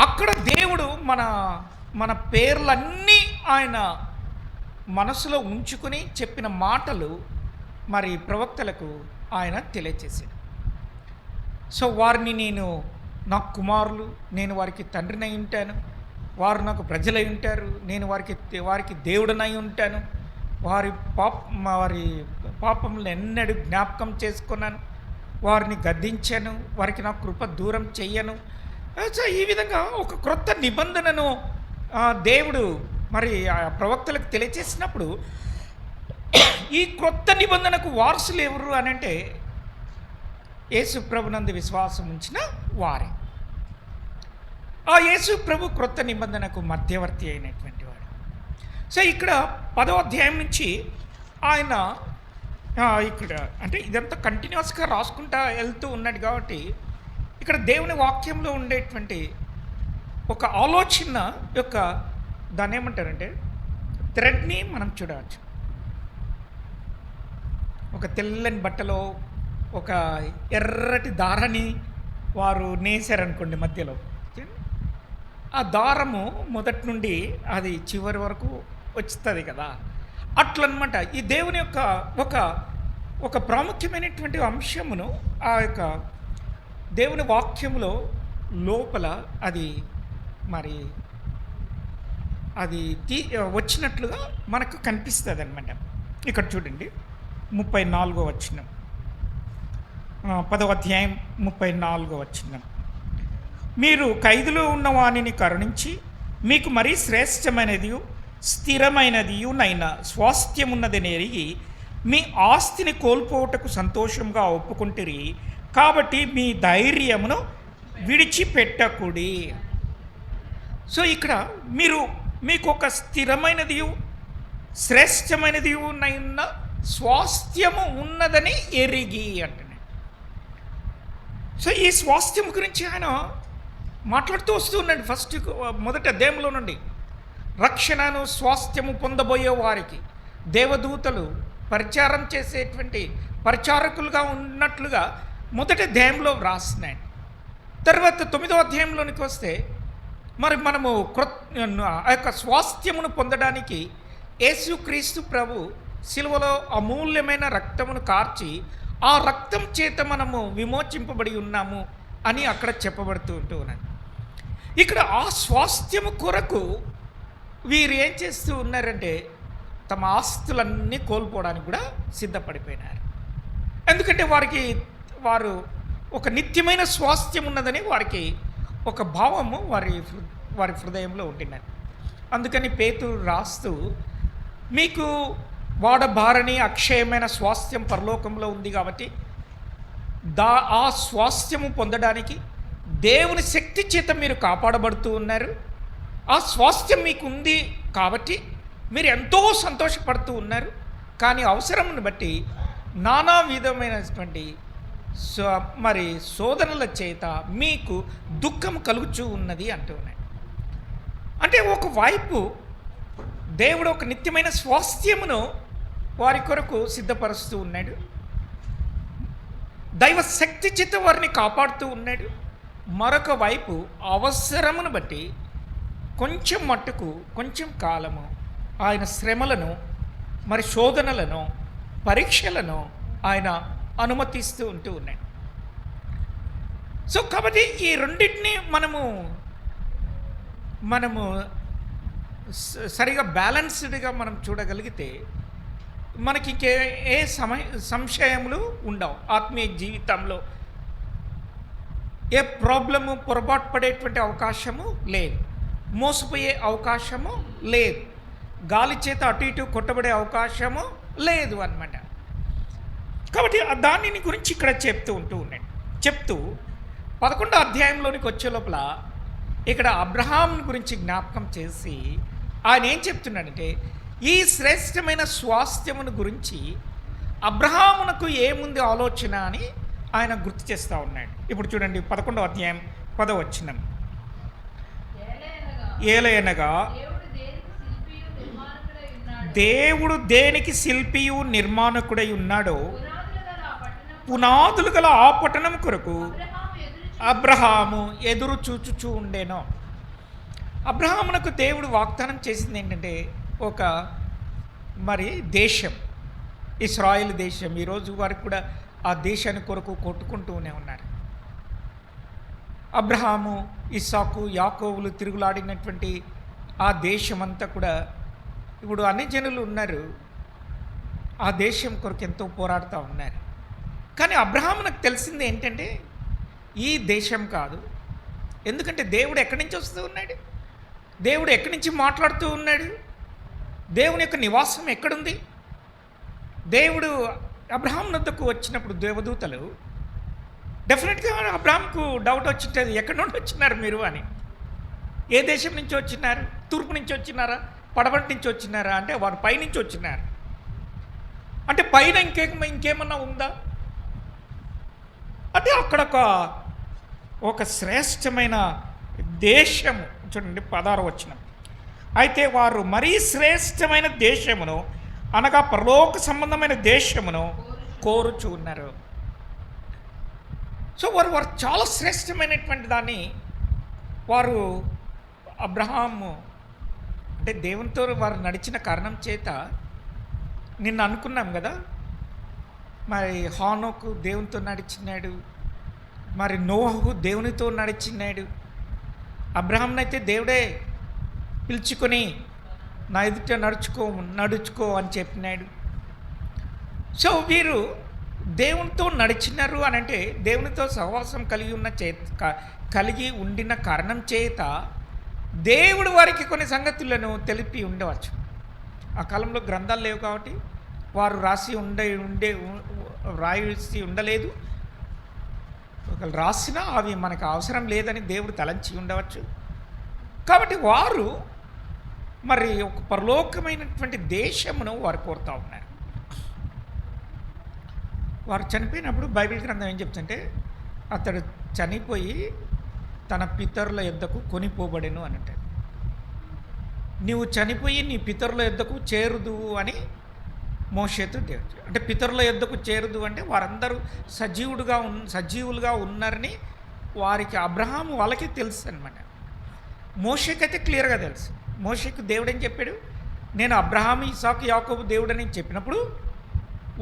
A: అక్కడ దేవుడు మన పేర్లన్నీ ఆయన మనసులో ఉంచుకొని చెప్పిన మాటలు మరి ప్రవక్తలకు ఆయన తెలియచేశాడు. సో వారిని నేను నాకు కుమారులు, నేను వారికి తండ్రినై ఉంటాను, వారు నాకు ప్రజలై ఉంటారు, నేను వారికి దేవుడనై ఉంటాను, వారి పాపములను ఎన్నడూ జ్ఞాపకం చేసుకున్నాను, వారిని గద్దించాను, వారికి నా కృప దూరం చెయ్యను. సో ఈ విధంగా ఒక క్రొత్త నిబంధనను దేవుడు మరి ఆ ప్రవక్తలకు తెలియచేసినప్పుడు ఈ క్రొత్త నిబంధనకు వారసులు ఎవరు అని అంటే యేసు ప్రభునందు విశ్వాసం ఉంచిన వారే. ఆ యేసు ప్రభు క్రొత్త నిబంధనకు మధ్యవర్తి అయినటువంటి వాడు. సో ఇక్కడ 10వ అధ్యాయం నుంచి ఆయన ఇక్కడ అంటే ఇదంతా కంటిన్యూస్గా రాసుకుంటా వెళ్తూ ఉన్నాడు కాబట్టి ఇక్కడ దేవుని వాక్యంలో ఉండేటువంటి ఒక ఆలోచన యొక్క దాన్ని ఏమంటారంటే థ్రెడ్ని మనం చూడవచ్చు. ఒక తెల్లని బట్టలో ఒక ఎర్రటి దారాన్ని వారు నేసారనుకోండి మధ్యలో, ఆ దారము మొదటి నుండి అది చివరి వరకు వస్తుంది కదా, అట్లనమాట. ఈ దేవుని యొక్క ఒక ప్రాముఖ్యమైనటువంటి అంశమును ఆ యొక్క దేవుని వాక్యములో లోపల అది మరి అది వచ్చినట్లుగా మనకు కనిపిస్తుంది అనమాట. ఇక్కడ చూడండి 34వ వచనం, 10వ అధ్యాయం 34వ వచనం. మీరు ఖైదులో ఉన్న వానిని కరుణించి మీకు మరీ శ్రేష్టమైనది స్థిరమైనదియునైన స్వాస్థ్యమున్నదని ఎరిగి మీ ఆస్తిని కోల్పోవటకు సంతోషంగా ఒప్పుకుంటురి, కాబట్టి మీ ధైర్యమును విడిచిపెట్టకుడి. సో ఇక్కడ మీకు ఒక స్థిరమైనది శ్రేష్టమైనది ఉన్న స్వాస్థ్యము ఉన్నదని ఎరిగి అంటున్నాడు. సో ఈ స్వాస్థ్యం గురించి ఆయన మాట్లాడుతూ వస్తూ ఉన్నాడు. మొదటి అధ్యాయంలో నుండి రక్షణను స్వాస్థ్యము పొందబోయే వారికి దేవదూతలు పరిచారం చేసేటువంటి పరిచారకులుగా ఉన్నట్లుగా మొదటి అధ్యాయంలో వ్రాసినాడు. తర్వాత 9వ అధ్యాయంలోనికి వస్తే మరి మనము ఆ యొక్క స్వాస్థ్యమును పొందడానికి యేసుక్రీస్తు ప్రభు సిలువలో అమూల్యమైన రక్తమును కార్చి ఆ రక్తం చేత మనము విమోచింపబడి ఉన్నాము అని అక్కడ చెప్పబడుతూ ఉన్నది. ఇక్కడ ఆ స్వాస్థ్యము కొరకు వీరు ఏం చేస్తూ ఉన్నారంటే తమ ఆస్తులన్నీ కోల్పోవడానికి కూడా సిద్ధపడిపోయినారు. ఎందుకంటే వారు ఒక నిత్యమైన స్వాస్థ్యం ఉన్నదని వారికి ఒక భావము వారి హృదయంలో ఉంటున్నది. అందుకని పేతురు రాస్తూ మీకు వాడబారని అక్షయమైన స్వాస్థ్యం పరలోకంలో ఉంది కాబట్టి ఆ స్వాస్థ్యము పొందడానికి దేవుని శక్తి చేత మీరు కాపాడబడుతూ ఉన్నారు. ఆ స్వాస్థ్యం మీకు ఉంది కాబట్టి మీరు ఎంతో సంతోషపడుతూ ఉన్నారు. కానీ అవసరమును బట్టి నానా విధమైనటువంటి మరి శోధనల చేత మీకు దుఃఖం కలుగుచూ ఉన్నది అంటూ ఉన్నాయి. అంటే ఒకవైపు దేవుడు ఒక నిత్యమైన స్వాస్థ్యమును వారి కొరకు సిద్ధపరుస్తూ ఉన్నాడు, దైవ శక్తి చేత వారిని కాపాడుతూ ఉన్నాడు. మరొక వైపు అవసరమును బట్టి కొంచెం మట్టుకు కొంచెం కాలము ఆయన శ్రమలను మరి శోధనలను పరీక్షలను ఆయన అనుమతిస్తూ ఉంటూ ఉన్నాడు. సో కాబట్టి ఈ రెండింటినీ మనము సరిగా బ్యాలెన్స్డ్గా మనం చూడగలిగితే మనకి ఏ సంశయములు ఉండవు. ఆత్మీయ జీవితంలో ఏ ప్రాబ్లము పొరపాటు పడేటువంటి అవకాశము లేదు, మోసపోయే అవకాశము లేదు, గాలి చేత అటు ఇటు కొట్టబడే అవకాశము లేదు అన్నమాట. కాబట్టి దానిని గురించి ఇక్కడ చెప్తూ 11వ అధ్యాయంలోనికి వచ్చే లోపల ఇక్కడ అబ్రహాం గురించి జ్ఞాపకం చేసి ఆయన ఏం చెప్తున్నాడంటే ఈ శ్రేష్టమైన స్వాస్థ్యమును గురించి అబ్రహామునకు ఏముంది ఆలోచన అని ఆయన గుర్తు చేస్తూ ఉన్నాడు. ఇప్పుడు చూడండి 11వ అధ్యాయం 10వ వచనం. ఏలయనగా దేవుడు దేనికి శిల్పియు నిర్మాణకుడై ఉన్నాడో పునాదులు గల ఆ పట్టణం కొరకు అబ్రహాము ఎదురు చూచుచూ ఉండేనో. అబ్రహామునకు దేవుడు వాగ్దానం చేసింది ఏంటంటే ఒక మరి దేశం, ఇశ్రాయేలు దేశం. ఈరోజు వారికి కూడా ఆ దేశాన్ని కొరకు కొట్టుకుంటూనే ఉన్నారు. అబ్రహాము, ఇస్సాకు, యాకోబులు తిరుగులాడినటువంటి ఆ దేశమంతా కూడా ఇప్పుడు అన్ని జనులు ఉన్నారు. ఆ దేశం కొరకు ఎంతో పోరాడుతూ ఉన్నారు. కానీ అబ్రహామునకు తెలిసింది ఏంటంటే ఈ దేశం కాదు. ఎందుకంటే దేవుడు ఎక్కడి నుంచి వస్తూ ఉన్నాడు, దేవుడు ఎక్కడి నుంచి మాట్లాడుతూ ఉన్నాడు, దేవుని యొక్క నివాసం ఎక్కడుంది. దేవుడు అబ్రహాం వద్దకు వచ్చినప్పుడు దేవదూతలు డెఫినెట్గా అబ్రహాంకు డౌట్ వచ్చింటుంది, ఎక్కడి నుండి వచ్చినారు మీరు అని. ఏ దేశం నుంచి వచ్చినారు? తూర్పు నుంచి వచ్చినారా, పడమటి నుంచి వచ్చినారా అంటే వారు పైనుంచి వచ్చినారు. అంటే పైన ఇంకేమన్నా ఉందా అంటే అక్కడ ఒక శ్రేష్టమైన దేశము. చూడండి 16వ వచనం. అయితే వారు మరీ శ్రేష్టమైన దేశమును అనగా పరలోక సంబంధమైన దేశమును కోరుచు ఉన్నారు. సో వారు చాలా శ్రేష్టమైనటువంటి దాన్ని వారు అబ్రహాము అంటే దేవునితో వారు నడిచిన కారణం చేత నిన్న అనుకున్నాం కదా, మరి హానోకు దేవునితో నడిచినాడు, మరి నోహు దేవునితో నడిచినాడు. అబ్రహాంనైతే దేవుడే పిలుచుకొని నా ఎదుట నడుచుకో అని చెప్పినాడు. సో వీరు దేవునితో నడిచినారు అని అంటే దేవునితో సహవాసం కలిగి ఉండిన కారణం చేత దేవుడు వారికి కొన్ని సంగతులను తెలిపి ఉండవచ్చు. ఆ కాలంలో గ్రంథాలు లేవు కాబట్టి వారు రాసి ఉండలేదు. ఒకళ్ళు రాసినా అవి మనకు అవసరం లేదని దేవుడు తలంచి ఉండవచ్చు. కాబట్టి వారు మరి ఒక పరలోకమైనటువంటి దేశమును వారు కోరుతూ ఉన్నారు. వారు చనిపోయినప్పుడు బైబిల్ గ్రంథం ఏం చెప్తుంటే అతడు చనిపోయి తన పితరుల యొద్దకు కొనిపోబడెను అని అంటాడు. నీవు చనిపోయి నీ పితరుల యొద్దకు చేరుదువు అని మోషేతో దేవుడు అంటే పితరుల యొద్దకు చేరుదు అంటే వారందరూ సజీవులుగా ఉన్నారని వారికి అబ్రహాము వాళ్ళకి తెలుసు అనమాట. మోషేకైతే క్లియర్గా తెలుసు. మోషేకు దేవుడు ఏం చెప్పాడు, నేను అబ్రహాము, ఇస్సాకు, యాకోబు దేవుడని చెప్పినప్పుడు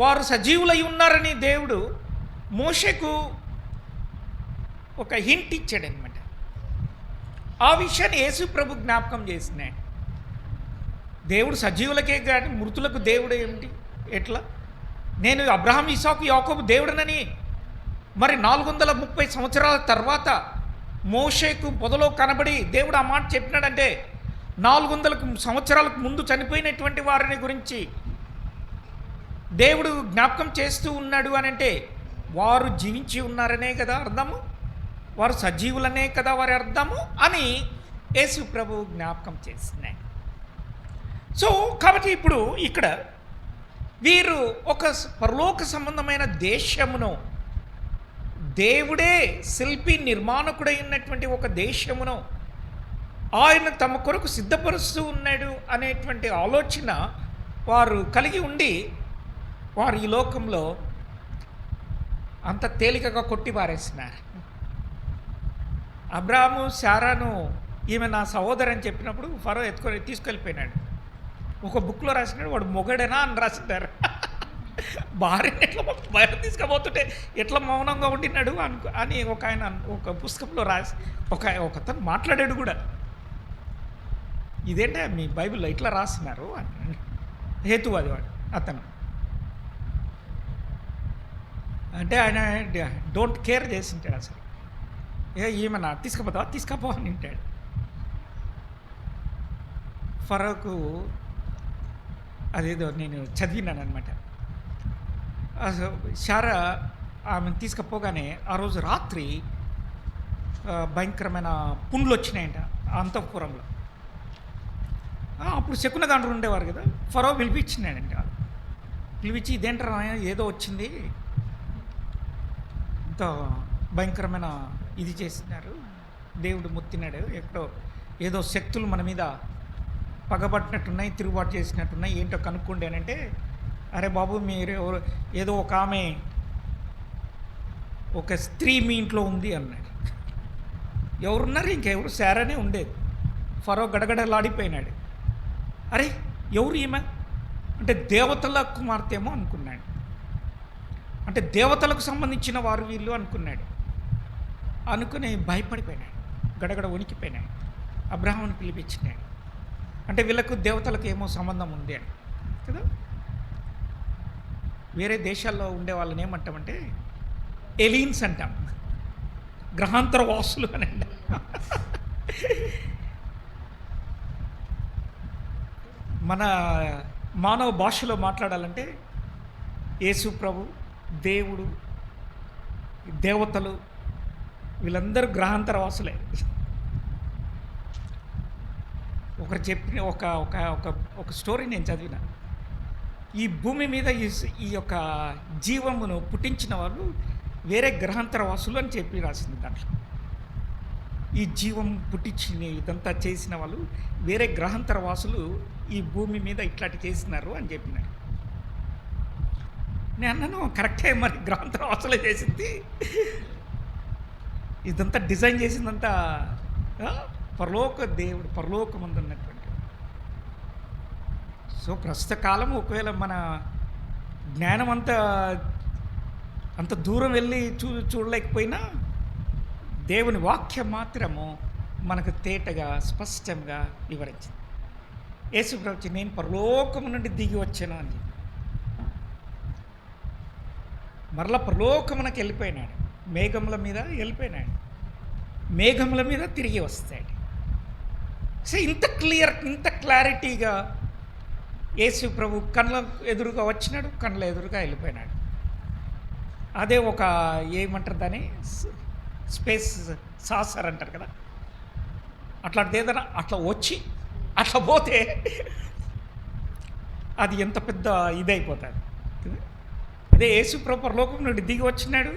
A: వారు సజీవులై ఉన్నారని దేవుడు మోషేకు ఒక హింట్ ఇచ్చాడు అనమాట. ఆ విషయాన్ని యేసు ప్రభు జ్ఞాపకం చేసినాడు. దేవుడు సజీవులకే కానీ మృతులకు దేవుడు ఏమిటి, ఎట్లా? నేను అబ్రహాం, ఇస్సాకు, యాకోబు దేవుడనని మరి 430 సంవత్సరాల తర్వాత మోషేకు పొదలో కనబడి దేవుడు ఆ మాట చెప్పినాడంటే 400 సంవత్సరాలకు ముందు చనిపోయినటువంటి వారిని గురించి దేవుడు జ్ఞాపకం చేస్తూ ఉన్నాడు అని అంటే వారు జీవించి ఉన్నారనే కదా అర్థము, వారు సజీవులనే కదా వారి అర్థము అని యేసు ప్రభు జ్ఞాపకం చేస్తున్నాయి. సో కాబట్టి ఇప్పుడు ఇక్కడ వీరు ఒక పరలోక సంబంధమైన దేశమును దేవుడే శిల్పి నిర్మాణకుడై ఉన్నటువంటి ఒక దేశమును ఆయన తమ కొరకు సిద్ధపరుస్తూ ఉన్నాడు అనేటువంటి ఆలోచన వారు కలిగి ఉండి వారు ఈ లోకంలో అంత తేలికగా కొట్టి పారేస్తున్నారు. అబ్రాహాము శారాను ఈమె నా సహోదరు అని చెప్పినప్పుడు ఫరో తీసుకెళ్ళిపోయినాడు. ఒక బుక్లో రాసినాడు, వాడు మొగడేనా అని రాసినారు. భార్యని ఎట్లా బయట తీసుకుపోతుంటే ఎట్లా మౌనంగా ఉండినాడు అని ఒక పుస్తకంలో రాసి ఒకతను మాట్లాడాడు కూడా. ఇదేంటే మీ బైబిల్లో ఇట్లా రాస్తున్నారు అని హేతువాది వాడు అతను. అంటే ఆయన డోంట్ కేర్ చేసి ఉంటాడు అసలు. ఏమన్నా తీసుకపో అని ఉంటాడు. ఫరోకు అదేదో నేను చదివినాను అనమాట. శారా ఆమెను తీసుకుపోగానే ఆ రోజు రాత్రి భయంకరమైన పుండ్లు వచ్చినాయంట అంతఃపురంలో. అప్పుడు శకునగాండ్రు ఉండేవారు కదా, ఫరో పిలిపించినాడంట. పిలిపించి ఇదేంటారా ఏదో వచ్చింది, ఇంత భయంకరమైన ఇది చేస్తున్నారు, దేవుడు ముత్తినాడు, ఎక్కడో ఏదో శక్తులు మన మీద పగబట్టినట్టున్నాయి, తిరుగుబాటు చేసినట్టున్నాయి, ఏంటో కనుక్కోండి అని అంటే, అరే బాబు మీరు ఏదో ఒక ఆమె ఒక స్త్రీ మీ ఇంట్లో ఉంది అన్నాడు. ఎవరున్నారు? ఇంకెవరు? శారానే ఉండేది. ఫరో గడగడలాడిపోయినాడు. అరే ఎవరు ఈమె అంటే దేవతల కుమార్తె ఏమో అనుకున్నాడు. అంటే దేవతలకు సంబంధించిన వారు వీళ్ళు అనుకున్నాడు. అనుకుని భయపడిపోయినాడు, గడగడ వణికిపోయినాడు. అబ్రహాముని పిలిపించినాడు. అంటే వీళ్ళకు దేవతలకు ఏమో సంబంధం ఉంది అని కదా. వేరే దేశాల్లో ఉండే వాళ్ళని ఏమంటామంటే ఎలీన్స్ అంటాం, గ్రహాంతర వాసులు అని అంటాం. మన మానవ భాషలో మాట్లాడాలంటే యేసు ప్రభు, దేవుడు, దేవతలు వీళ్ళందరూ గ్రహాంతర వాసులే. ఒకరు చెప్పిన ఒక ఒక ఒక ఒక స్టోరీ నేను చదివిన. ఈ భూమి మీద ఈ యొక్క జీవమును పుట్టించిన వాళ్ళు వేరే గ్రహాంతర వాసులు అని చెప్పి రాసింది దాంట్లో. ఈ జీవం పుట్టించిన ఇదంతా చేసిన వాళ్ళు వేరే గ్రహాంతర వాసులు ఈ భూమి మీద ఇట్లాంటి చేసినారు అని చెప్పినారు. నేను అన్నాను, కరెక్టే, మరి గ్రహాంతర వాసులే చేసింది. ఇదంతా డిజైన్ చేసిందంతా పరలోక దేవుడు, పరలోకమందు ఉన్నటువంటి. సో ప్రస్తుత కాలం ఒకవేళ మన జ్ఞానం అంత దూరం వెళ్ళి చూడలేకపోయినా దేవుని వాక్యం మాత్రము మనకు తేటగా స్పష్టంగా వివరించింది. యేసు ప్రభువు నేను పరలోకము నుండి దిగి వచ్చాను అని చెప్పి మరలా పరలోకమునకు వెళ్ళిపోయినాడు, మేఘముల మీద వెళ్ళిపోయినాడు, మేఘముల మీద తిరిగి వస్తాడు. సో ఇంత క్లారిటీగా యేసు ప్రభు కళ్ళ ఎదురుగా వచ్చినాడు, కళ్ళ ఎదురుగా వెళ్ళిపోయినాడు. అదే ఒక ఏమంటారు దాన్ని, స్పేస్ సాసర్ అంటారు కదా, అట్లాంటిది ఏదైనా అట్లా వచ్చి అట్లా పోతే అది ఎంత పెద్ద ఇదైపోతుంది. అదే యేసు ప్రభు పరలోకం నుండి దిగి వచ్చినాడు,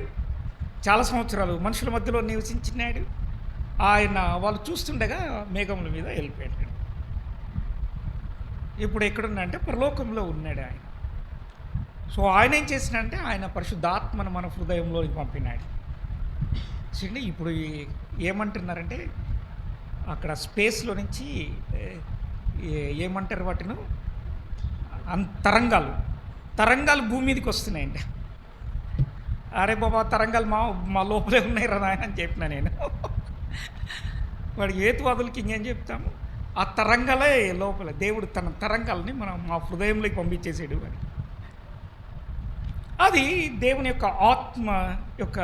A: చాలా సంవత్సరాలు మనుషుల మధ్యలో నివసించినాడు. ఆయన వాళ్ళు చూస్తుండగా మేఘముల మీద వెళ్ళిపోయాడు. ఇప్పుడు ఎక్కడున్నాడంటే పరలోకంలో ఉన్నాడు ఆయన. సో ఆయన ఏం చేసినాడంటే ఆయన పరిశుద్ధాత్మను మన హృదయంలోకి పంపినాడు. చూడండి, ఇప్పుడు ఏమంటున్నారంటే అక్కడ స్పేస్లో నుంచి ఏమంటారు వాటిను, తరంగాలు భూమి మీదకి వస్తున్నాయండి. అరే బాబా, తరంగాలు మా లోపలే ఉన్నాయి రా నాయన అని చెప్పిన నేను. వాడు హేతువాదులకి ఇంకేం చెప్తాము, ఆ తరంగాలే లోపల దేవుడు తన తరంగాలని మా హృదయంలోకి పంపించేసాడు అని. అది దేవుని యొక్క ఆత్మ యొక్క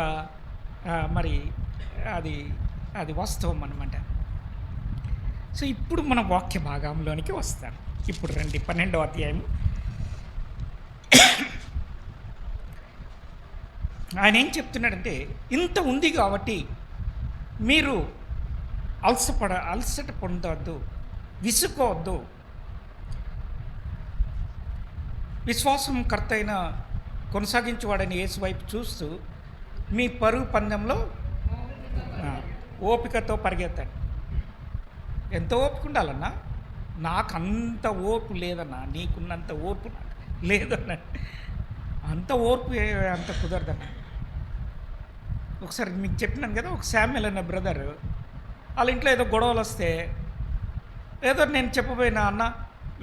A: మరి అది వాస్తవం అన్నమాట. సో ఇప్పుడు మన వాక్య భాగంలోనికి వస్తాం. ఇప్పుడు రండి 12వ అధ్యాయం. ఆయన ఏం చెప్తున్నాడంటే, ఇంత ఉంది కాబట్టి మీరు అలసట పొందవద్దు, విసుకోవద్దు. విశ్వాసం కర్తైన కొనసాగించేవాడని యేసు వైపు చూస్తూ మీ పరుగు పందెంలో ఓపికతో పరిగెత్తండి. ఎంత ఓపిక ఉండాలన్నా, నాకు అంత ఓర్పు లేదన్నా, నీకున్నంత ఓర్పు లేదన్నా, అంత ఓర్పు అంత కుదరదన్నా. ఒకసారి మీకు చెప్పినాను కదా, ఒక శామ్యుల్ అన్న బ్రదర్ వాళ్ళ ఇంట్లో ఏదో గొడవలు వస్తే ఏదో నేను చెప్పబోయినా, అన్న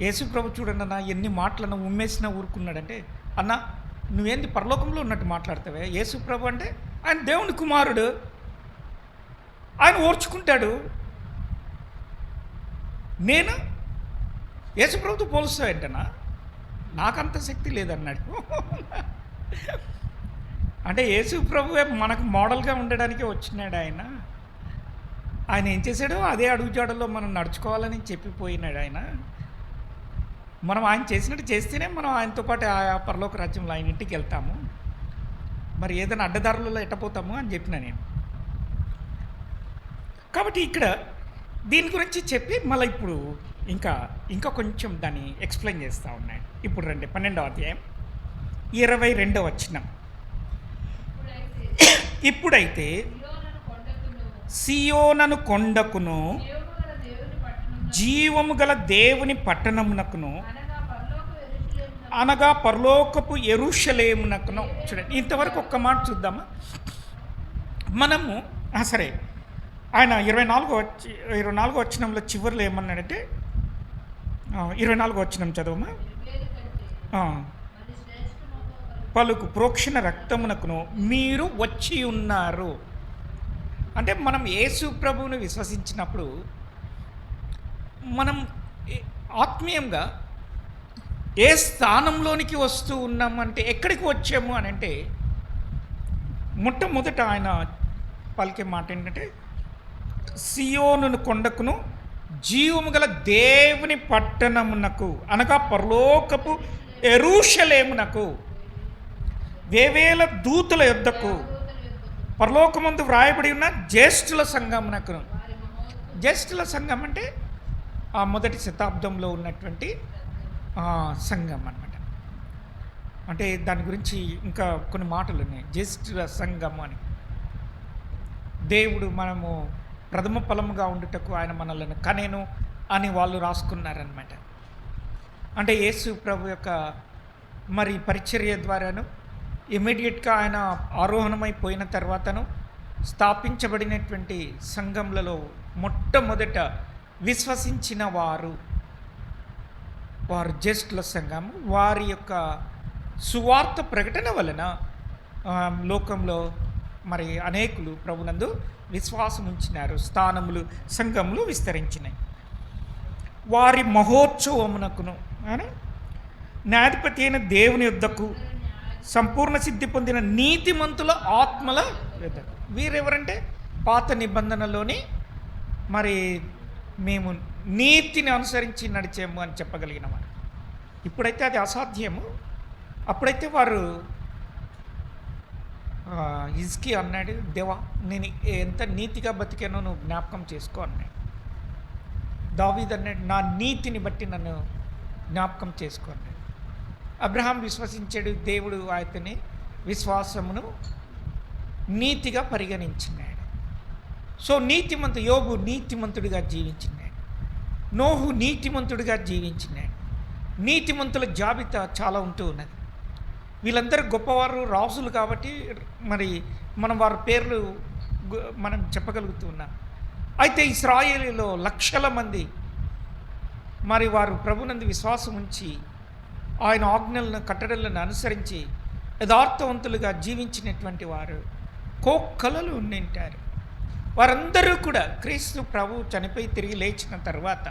A: యేసు ప్రభు చూడండి అన్న ఎన్ని మాటలను ఉమ్మేసినా ఊరుకున్నాడంటే, అన్న నువ్వేంది పరలోకంలో ఉన్నట్టు మాట్లాడతావే, యేసు ప్రభు అంటే ఆయన దేవుని కుమారుడు, ఆయన ఓర్చుకుంటాడు, నేను యేసు ప్రభుతో పోలుస్తావేంటన్నా, నాకంత శక్తి లేదన్నాడు. అంటే యేసు ప్రభువే మనకు మోడల్గా ఉండడానికే వచ్చినాడు ఆయన. ఆయన ఏం చేశాడో అదే అడుగుజాడల్లో మనం నడుచుకోవాలని చెప్పిపోయినాడు ఆయన. మనం ఆయన చేసినట్టు చేస్తేనే మనం ఆయనతో పాటు ఆ పరలోక రాజ్యంలో ఆయన ఇంటికి వెళ్తాము. మరి ఏదైనా అడ్డదారులలో ఎట్టపోతాము అని చెప్పిన నేను. కాబట్టి ఇక్కడ దీని గురించి చెప్పి మళ్ళీ ఇప్పుడు ఇంకా కొంచెం దాన్ని ఎక్స్ప్లెయిన్ చేస్తూ ఉన్నాడు. ఇప్పుడు రండి 12వ అధ్యాయం 22వ వచనం. ఇప్పుడైతే సియోనను కొండకును జీవము గల దేవుని పట్టణమునకును అనగా పరలోకపు యెరూషలేమునకును. చూడండి, ఇంతవరకు ఒక్క మాట చూద్దామా మనము. సరే, ఆయన 24వ వచనంలో చివరిలో ఏమన్నాడంటే, 24వ వచనం చదవమా. పలుకు ప్రోక్షణ రక్తమునకును మీరు వచ్చి ఉన్నారు. అంటే మనం యేసు ప్రభువుని విశ్వసించినప్పుడు మనం ఆత్మీయంగా ఏ స్థానంలోనికి వస్తూ ఉన్నామంటే, ఎక్కడికి వచ్చాము అని అంటే, మొట్టమొదట ఆయన పలికే మాట ఏంటంటే, సియోను కొండకును జీవము గల దేవుని పట్టణమునకు, అనగా పరలోకపు యెరూషలేమునకు, వేవేల దూతల యొద్దకు, పరలోకమందు వ్రాయబడి ఉన్న జ్యేష్ఠుల సంఘమునకు. జ్యేష్ఠుల సంఘం అంటే ఆ మొదటి శతాబ్దంలో ఉన్నటువంటి సంఘం అన్నమాట. అంటే దాని గురించి ఇంకా కొన్ని మాటలు ఉన్నాయి. జ్యేష్ఠుల సంఘం అని, దేవుడు మనము ప్రథమ ఫలముగా ఉండుటకు ఆయన మనల్ని కనేను అని వాళ్ళు రాసుకున్నారనమాట. అంటే యేసు ప్రభు యొక్క మరి పరిచర్య ద్వారాను ఇమీడియట్గా ఆయన ఆరోహణమైపోయిన తర్వాతను స్థాపించబడినటువంటి సంఘములలో మొట్టమొదట విశ్వసించిన వారు జ్యేష్ఠుల సంఘం. వారి యొక్క సువార్త ప్రకటన వలన లోకంలో మరి అనేకులు ప్రభునందు విశ్వాసం ఉంచినారు. స్థానములు, సంఘములు విస్తరించినాయి. వారి మహోత్సవమునకును అని న్యాయాధిపతి అయిన దేవుని యొద్దకు, సంపూర్ణ సిద్ధి పొందిన నీతిమంతుల ఆత్మల యొద్దకు. వీరెవరంటే పాత నిబంధనలోని మరి మేము నీతిని అనుసరించి నడిచాము అని చెప్పగలిగిన వారు. ఇప్పుడైతే అది అసాధ్యము. అప్పుడైతే వారు హిజ్కీ అన్నాడు, దేవా నేను ఎంత నీతిగా బతికానో నువ్వు జ్ఞాపకం చేసుకో అన్నాడు. దావీదు అన్నాడు, నా నీతిని బట్టి నన్ను జ్ఞాపకం చేసుకో అన్నాడు. అబ్రహాం విశ్వసించాడు, దేవుడు అతని విశ్వాసమును నీతిగా పరిగణించినాడు. సో యోబు నీతిమంతుడిగా జీవించినాడు. నోహు నీతిమంతుడిగా జీవించినాడు. నీతిమంతుల జాబితా చాలా ఉంటూ ఉన్నది. వీళ్ళందరూ గొప్పవారు, రాజులు కాబట్టి మరి మనం వారి పేర్లు మనం చెప్పగలుగుతూ ఉన్నాం. అయితే ఇశ్రాయేలులో లక్షల మంది మరి వారు ప్రభునందు విశ్వాసం ఉంచి ఆయన ఆజ్ఞలను, కట్టడలను అనుసరించి యథార్థవంతులుగా జీవించినటువంటి వారు కోక్కలలు ఉండింటారు. వారందరూ కూడా క్రీస్తు ప్రభు చనిపోయి తిరిగి లేచిన తర్వాత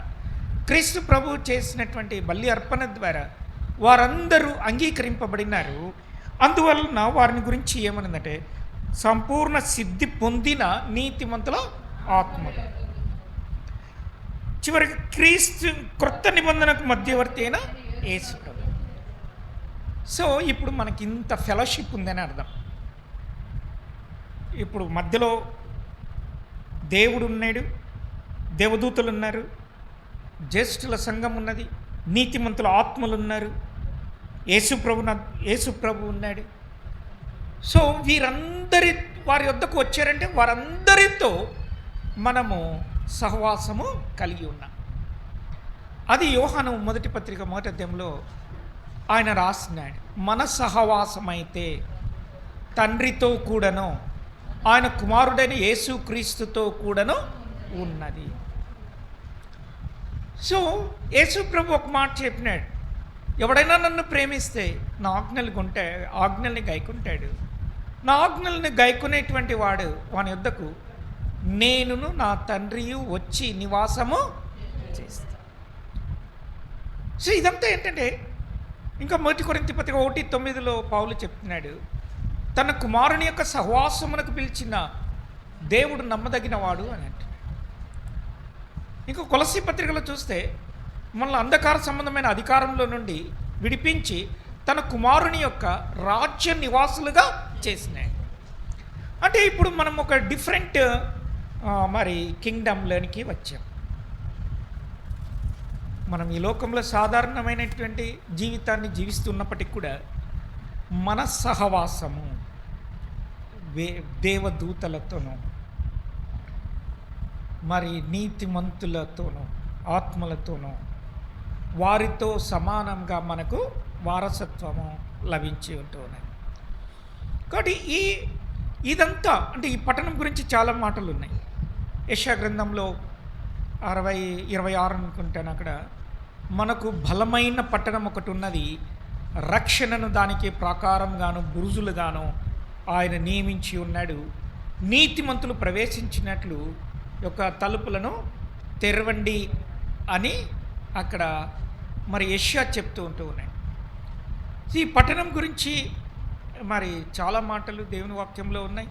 A: క్రీస్తు ప్రభు చేసినటువంటి బలి అర్పణ ద్వారా వారందరూ అంగీకరింపబడినారు. అందువలన వారిని గురించి ఏమన్నదంటే, సంపూర్ణ సిద్ధి పొందిన నీతిమంతుల ఆత్మలు. చివరికి క్రీస్తు క్రొత్త నిబంధనకు మధ్యవర్తి అయిన యేసు ప్రభు. సో ఇప్పుడు మనకి ఇంత ఫెలోషిప్ ఉందని అర్థం. ఇప్పుడు మధ్యలో దేవుడు ఉన్నాడు, దేవదూతలు ఉన్నారు, జ్యేష్ఠుల సంఘం ఉన్నది, నీతిమంతుల ఆత్మలు ఉన్నారు, యేసు ప్రభు ఉన్నాడు. సో వీరందరి వారి వద్దకు వచ్చారంటే వారందరితో మనము సహవాసము కలిగి ఉన్నాం. అది యోహాను మొదటి పత్రిక 1వ అధ్యాయంలో ఆయన రాసినాడు. మన సహవాసమైతే తండ్రితో కూడాను ఆయన కుమారుడైన యేసు క్రీస్తుతో కూడాను ఉన్నది. సో యేసు ప్రభు ఒక మాట చెప్పినాడు, ఎవడైనా నన్ను ప్రేమిస్తే నా ఆజ్ఞల్ని గైకుంటాడు. నా ఆజ్ఞల్ని గైకునేటువంటి వాడు వాని యొద్దకు నేనును నా తండ్రియు వచ్చి నివాసము చేస్తా. సో ఇదంతా ఏంటంటే, ఇంకా 1 కొరింథీ పత్రిక 1:9 పౌలు చెప్తున్నాడు, తన కుమారుని యొక్క సహవాసమునకు పిలిచిన దేవుడు నమ్మదగిన వాడు అని అంటున్నాడు. ఇంకా కొలస్సీ పత్రికలో చూస్తే మనల్ని అంధకార సంబంధమైన అధికారంలో నుండి విడిపించి తన కుమారుని యొక్క రాజ్య నివాసులుగా చేసినాడు. అంటే ఇప్పుడు మనం ఒక డిఫరెంట్ మరి కింగ్డమ్లోనికి వచ్చాం. మనం ఈ లోకంలో సాధారణమైనటువంటి జీవితాన్ని జీవిస్తున్నప్పటికీ కూడా మన సహవాసము దేవదూతలతోనూ మరి నీతిమంతులతోనూ ఆత్మలతోనూ వారితో సమానంగా మనకు వారసత్వము లభించి ఉంటున్నది. కాబట్టి ఇదంతా అంటే ఈ పట్టణం గురించి చాలా మాటలు ఉన్నాయి. యెషయా గ్రంథంలో 26 అనుకుంటాను, అక్కడ మనకు బలమైన పట్టణం ఒకటి ఉన్నది, రక్షణను దానికి ప్రాకారంగాను బురుజులుగాను ఆయన నియమించి ఉన్నాడు, నీతిమంతులు ప్రవేశించినట్లు యొక్క తలుపులను తెరవండి అని అక్కడ మరి యెషయా చెప్తూ ఉన్నాయి. ఈ పట్టణం గురించి మరి చాలా మాటలు దేవుని వాక్యంలో ఉన్నాయి.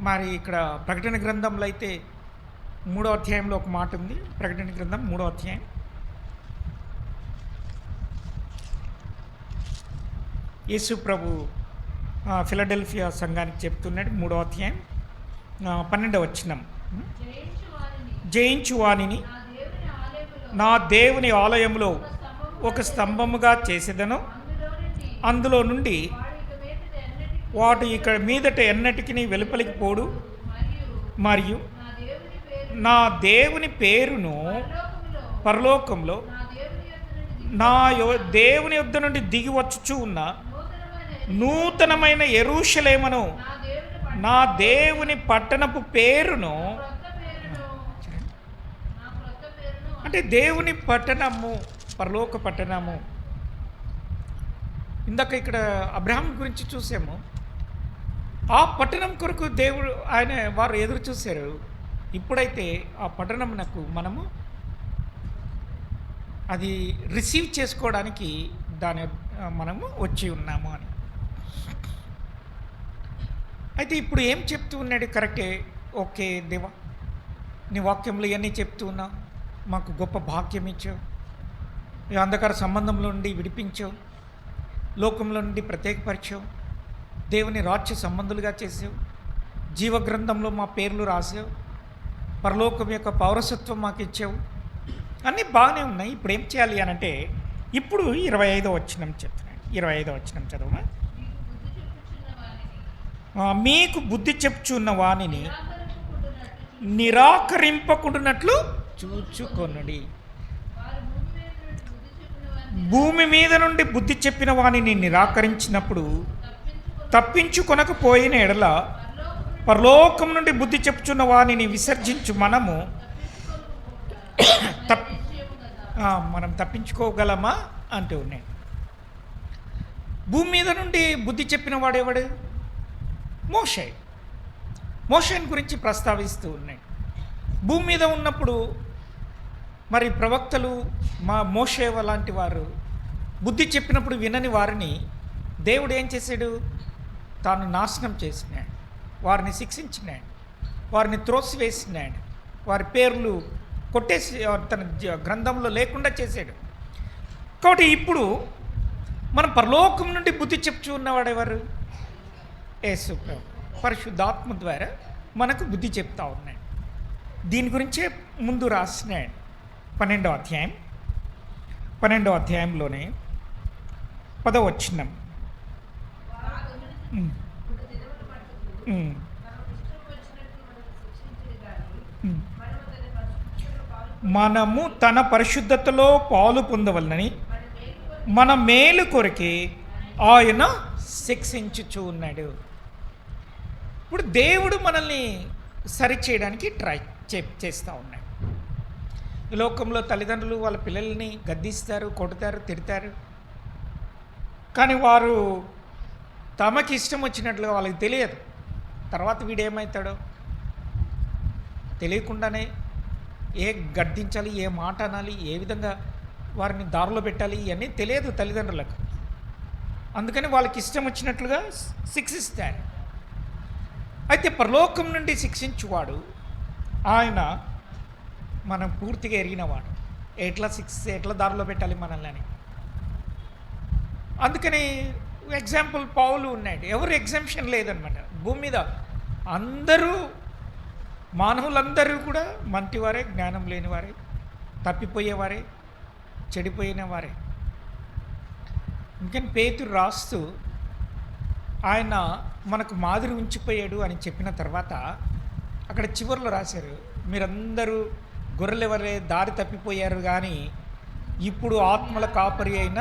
A: మరి ఇక్కడ ప్రకటన గ్రంథంలో అయితే 3వ అధ్యాయంలో ఒక మాట ఉంది. ప్రకటన గ్రంథం 3వ అధ్యాయం యేసు ప్రభు ఫిలడెల్ఫియా సంఘానికి చెప్తున్నాడు. 3వ అధ్యాయం 12వ వచనం, జయించు వానిని నా దేవుని ఆలయంలో ఒక స్తంభముగా చేసేదను, అందులో నుండి వాడు ఇక మీదట ఎన్నటికి వెలుపలికి పోడు, మరియు నా దేవుని పేరును పరలోకంలో నా దేవుని యొద్ద నుండి దిగి వచ్చుచూ ఉన్న నూతనమైన యెరూషలేమును, నా దేవుని పట్టణపు పేరును, అంటే దేవుని పట్టణము పరలోక పట్టణము. ఇందాక ఇక్కడ అబ్రహాం గురించి చూసాము. ఆ పట్టణం కొరకు దేవుడు వారు ఎదురు చూశారు. ఇప్పుడైతే ఆ పట్టణమునకు మనము అది రిసీవ్ చేసుకోవడానికి మనము వచ్చి ఉన్నాము అని. అయితే ఇప్పుడు ఏం చెప్తూ ఉన్నాడు? కరెక్టే, ఓకే దేవా, నీ వాక్యంలో ఇవన్నీ చెప్తూ ఉన్నావు, మాకు గొప్ప భాగ్యం ఇచ్చావు, ఈ అంధకార సంబంధంలో నుండి విడిపించావు, లోకంలో నుండి ప్రత్యేకపరిచావు, దేవుని రాజ్య సంబంధులుగా చేసావు, జీవగ్రంథంలో మా పేర్లు రాసావు, పరలోకం యొక్క పౌరసత్వం మాకు ఇచ్చావు, అన్నీ బాగానే ఉన్నాయి. ఇప్పుడు ఏం చేయాలి అని అంటే, ఇప్పుడు 25వ వచనం చెప్తున్నాను. 25వ వచనం చదవమా. మీకు బుద్ధి చెప్పుచున్న వానిని నిరాకరింపకుండానట్లు చూచుకొనుడి. భూమి మీద నుండి బుద్ధి చెప్పిన వానిని నిరాకరించినప్పుడు తప్పించుకొనకపోయిన ఎడల పరలోకం నుండి బుద్ధి చెప్పుచున్న వానిని విసర్జించు మనము మనం తప్పించుకోగలమా అంటూ ఉన్నాయి. భూమి మీద నుండి బుద్ధి చెప్పిన వాడేవాడు? మోషేని గురించి ప్రస్తావిస్తూ ఉన్నాయి. భూమి మీద ఉన్నప్పుడు మరి ప్రవక్తలు మోషే లాంటి వారు బుద్ధి చెప్పినప్పుడు వినని వారిని దేవుడు ఏం చేశాడు? తాను నాశనం చేసినాడు, వారిని శిక్షించినాడు, వారిని త్రోసివేసినాడు, వారి పేర్లు కొట్టేసి తన గ్రంథంలో లేకుండా చేశాడు. కాబట్టి ఇప్పుడు మనం పరలోకం నుండి బుద్ధి చెప్తూ ఉన్నవాడెవరు? యేసు ప్రభు పరిశుద్ధాత్మ ద్వారా మనకు బుద్ధి చెప్తా ఉన్నాడు. దీని గురించే ముందు రాసినాడు 12వ అధ్యాయం. 12వ అధ్యాయంలోనే 10వ వచనం, మనము తన పరిశుద్ధతలో పాలు పొందవలనని మన మేలు కొరకే ఆయన శిక్షించుచూ ఉన్నాడు. ఇప్పుడు దేవుడు మనల్ని సరిచేయడానికి ట్రై చేస్తూ ఉన్నాడు. లోకంలో తల్లిదండ్రులు వాళ్ళ పిల్లల్ని గద్దిస్తారు, కొడతారు, తిడతారు. కానీ వారు తమకి ఇష్టం వచ్చినట్లుగా వాళ్ళకి తెలియదు. తర్వాత వీడేమవుతాడో తెలియకుండానే ఏ గద్దించాలి, ఏ మాట అనాలి, ఏ విధంగా వారిని దారిలో పెట్టాలి, ఇవన్నీ తెలియదు తల్లిదండ్రులకు. అందుకని వాళ్ళకి ఇష్టం వచ్చినట్లుగా శిక్షిస్తారు. అయితే పరలోకం నుండి శిక్షించువాడు ఆయన మనం పూర్తిగా ఎరిగినవాడు, ఎట్లా దారిలో పెట్టాలి మనల్ని అని. అందుకని ఎగ్జాంపుల్ పౌలు ఉన్నాడు. ఎవరు ఎగ్జామ్షన్ లేదనమాట. భూమి మీద అందరూ మానవులందరూ కూడా మంటివారే, జ్ఞానం లేనివారే, తప్పిపోయేవారే, చెడిపోయిన వారే. అందుకని పేతురు రాస్తూ ఆయన మనకు మాదిరి ఉంచిపోయాడు అని చెప్పిన తర్వాత అక్కడ చివరిలో రాశారు, మీరందరూ గొర్రెలెవరే దారి తప్పిపోయారు, కానీ ఇప్పుడు ఆత్మల కాపరి అయిన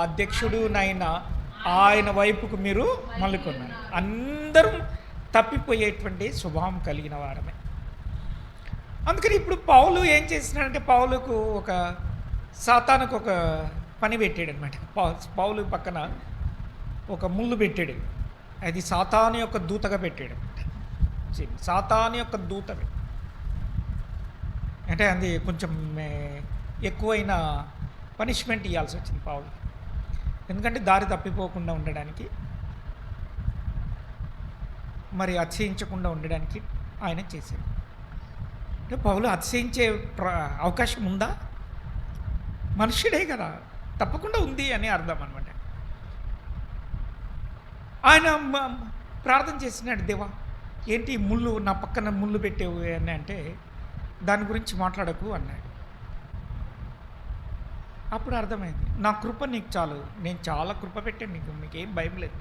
A: అధ్యక్షుడు నైనా ఆయన వైపుకు మీరు మళ్ళుకున్నారు. అందరూ తప్పిపోయేటువంటి స్వభావం కలిగిన వారమే. అందుకని ఇప్పుడు పౌలు ఏం చేసినాడంటే, పౌలుకు సాతానుకు ఒక పని పెట్టాడు అనమాట. పౌలు పక్కన ఒక ముళ్ళు పెట్టాడు. అది సాతాను యొక్క దూతగా పెట్టాడు. సాతాను యొక్క దూత అంటే అది కొంచెం ఎక్కువైన పనిష్మెంట్ ఇవ్వాల్సి వచ్చింది పౌలు. ఎందుకంటే దారి తప్పిపోకుండా ఉండడానికి, మరి అతిశయించకుండా ఉండడానికి ఆయన చేశాడు. అంటే పౌలు అతిశయించే అవకాశం ఉందా? మనుష్యుడే కదా, తప్పకుండా ఉంది అని అర్థం అనమాట. ఆయన ప్రార్థన చేసినాడు, దేవా ఏంటి ముళ్ళు నా పక్కన ముళ్ళు పెట్టేవు అని అంటే, దాని గురించి మాట్లాడకు అన్నాడు. అప్పుడు అర్థమైంది, నా కృప నీకు చాలు, నేను చాలా కృప పెట్టాను మీకేం భయం లేదు,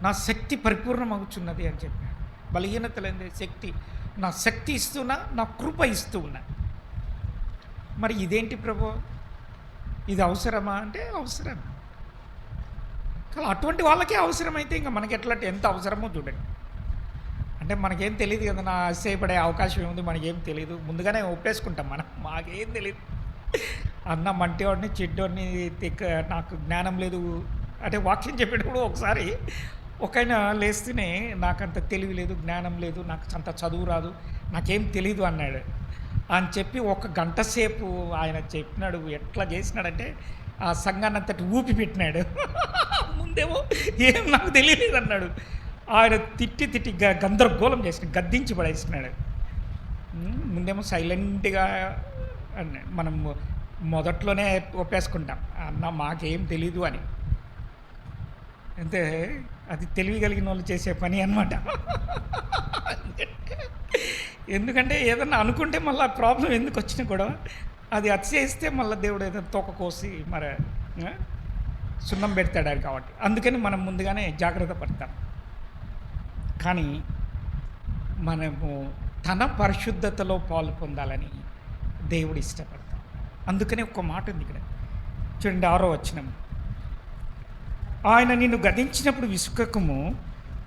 A: నా శక్తి పరిపూర్ణమవుతున్నది అని చెప్పాడు. బలహీనత లేని శక్తి, నా శక్తి ఇస్తున్నా, నా కృప ఇస్తూ ఉన్నా. మరి ఇదేంటి ప్రభు, ఇది అవసరమా అంటే అవసరం. కానీ అటువంటి వాళ్ళకే అవసరమైతే ఇంకా మనకి ఎంత అవసరమో చూడండి. అంటే మనకేం తెలియదు కదా, నా సేపడే అవకాశం ఏముంది మనకేం తెలియదు, ముందుగానే ఒప్పేసుకుంటాం మనం, మాకేం తెలియదు. అన్న మంటివాడిని చెడ్డోడిని నాకు జ్ఞానం లేదు అంటే వాక్యం చెప్పేటప్పుడు ఒకసారి ఒకైనా లేస్తూనే నాకంత తెలివి లేదు, జ్ఞానం లేదు, నాకు అంత చదువు రాదు, నాకేం తెలీదు అన్నాడు. అని చెప్పి 1 గంట సేపు ఆయన చెప్పినాడు. ఎట్లా చేసినాడంటే ఆ సంఘాన్ని అంతటి ఊపి పెట్టినాడు. ముందేమో ఏం నాకు తెలియలేదు అన్నాడు. ఆయన తిట్టి గందరగోళం చేసిన, గద్దించి పడేసినాడు. ముందేమో సైలెంట్గా అన్నాడు. మనం మొదట్లోనే ఒప్పేసుకుంటాం, అన్న మాకేం తెలీదు అని. అంటే అది తెలివి కలిగిన వాళ్ళు చేసే పని అన్నమాట. ఎందుకంటే ఏదన్నా అనుకుంటే మళ్ళీ ప్రాబ్లం ఎందుకు వచ్చినా కూడా అది అతిశయిస్తే మళ్ళీ దేవుడు ఏదైనా తోక కోసి మరి సున్నం పెడతాడు కాబట్టి, అందుకని మనం ముందుగానే జాగ్రత్త పడతాం. కానీ మనము తన పరిశుద్ధతలో పాలు పొందాలని దేవుడు ఇష్టపడతాం. అందుకని ఒక మాట ఉంది ఇక్కడ చూడండి, 6వ వచనం, ఆయన నిన్ను గదించినప్పుడు విసుకకము,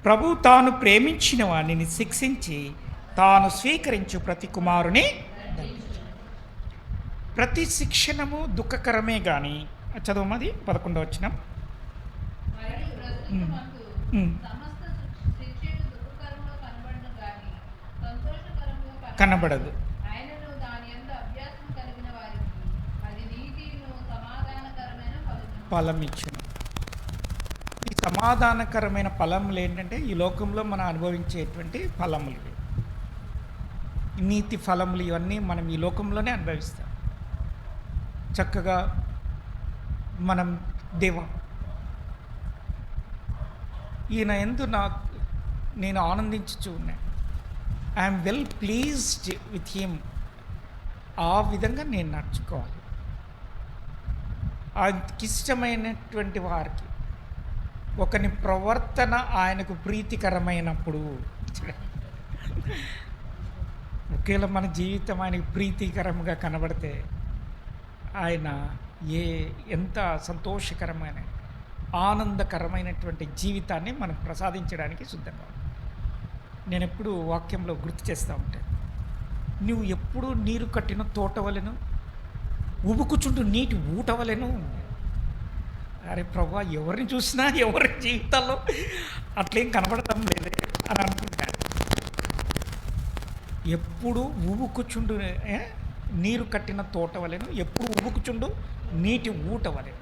A: ప్రభు తాను ప్రేమించిన వాణిని శిక్షించి తాను స్వీకరించు ప్రతి కుమారుని ప్రతి శిక్షణము దుఃఖకరమే కానీ, చదవమది 11వ వచనం, కనబడదు, ఫలం ఇచ్చును. ఈ సమాధానకరమైన ఫలములు ఏంటంటే ఈ లోకంలో మనం అనుభవించేటువంటి ఫలములు, నీతి ఫలములు, ఇవన్నీ మనం ఈ లోకంలోనే అనుభవిస్తాం. చక్కగా మనం ఈయన ఎందు నేను ఆనందించుచూ ఉన్నాను, I'm well pleased with him. ఆ విధంగా నేను నడుచుకోవాలి. ఆయనకిష్టమైనటువంటి వారికి ఒకని ప్రవర్తన ఆయనకు ప్రీతికరమైనప్పుడు, ఒకవేళ మన జీవితం ఆయనకు ప్రీతికరంగా కనబడితే ఆయన ఎంత సంతోషకరమైన ఆనందకరమైనటువంటి జీవితాన్ని మనకు ప్రసాదించడానికి సిద్ధంగా. నేను ఎప్పుడు వాక్యంలో గుర్తు చేస్తూ ఉంటాను, నువ్వు ఎప్పుడు నీరు కట్టిన తోటవలెను, ఉబుకుచుంటూ నీటి ఊటవలెను. అరే ప్రభా, ఎవరిని చూసినా ఎవరి జీవితాల్లో అట్లేం కనబడతాం లేదే అని అనుకుంటాను. ఎప్పుడు ఉబుకుచుండు నీరు కట్టిన తోటవలెను, ఎప్పుడు ఉబుకుచుండు నీటి ఊటవలెను.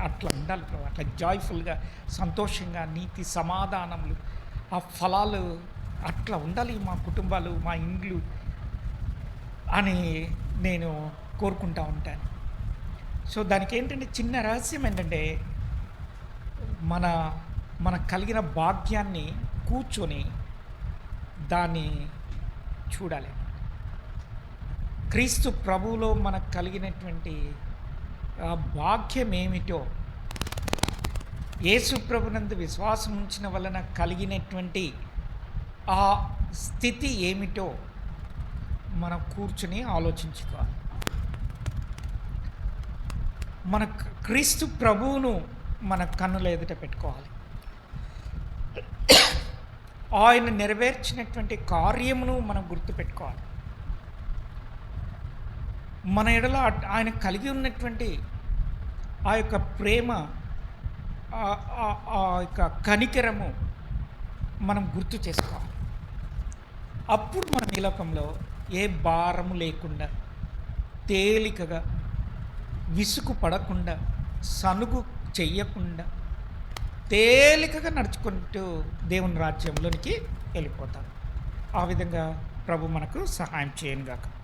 A: అట్లా ఉండాలి ప్రభు, అట్లా జాయ్ఫుల్గా, సంతోషంగా, నీతి సమాధానములు, ఆ ఫలాలు అట్లా ఉండాలి మా కుటుంబాలు, మా ఇండ్లు అని నేను కోరుకుంటూ ఉంటాను. సో దానికి ఏంటంటే చిన్న రహస్యం ఏంటంటే మనకు కలిగిన భాగ్యాన్ని కూర్చొని దాన్ని చూడాలి. క్రీస్తు ప్రభువులో మనకు కలిగినటువంటి భాగ్యం ఏమిటో, యేసు ప్రభునందు విశ్వాసం ఉంచిన వలన కలిగినటువంటి ఆ స్థితి ఏమిటో మనం కూర్చుని ఆలోచించుకోవాలి. మన క్రీస్తు ప్రభువును మన కన్నుల ఎదుట పెట్టుకోవాలి. ఆయన నెరవేర్చినటువంటి కార్యమును మనం గుర్తుపెట్టుకోవాలి. మన ఎడల ఆయన కలిగి ఉన్నటువంటి ఆ యొక్క ప్రేమ ఆ యొక్క కనికరము మనం గుర్తు చేసుకోవాలి. అప్పుడు మనం ఈ లోకంలో ఏ భారము లేకుండా, తేలికగా, విసుగు పడకుండా, సనుగు చెయ్యకుండా, తేలికగా నడుచుకుంటూ దేవుని రాజ్యంలోనికి వెళ్ళిపోతాం. ఆ విధంగా ప్రభు మనకు సహాయం చేయనుగాక.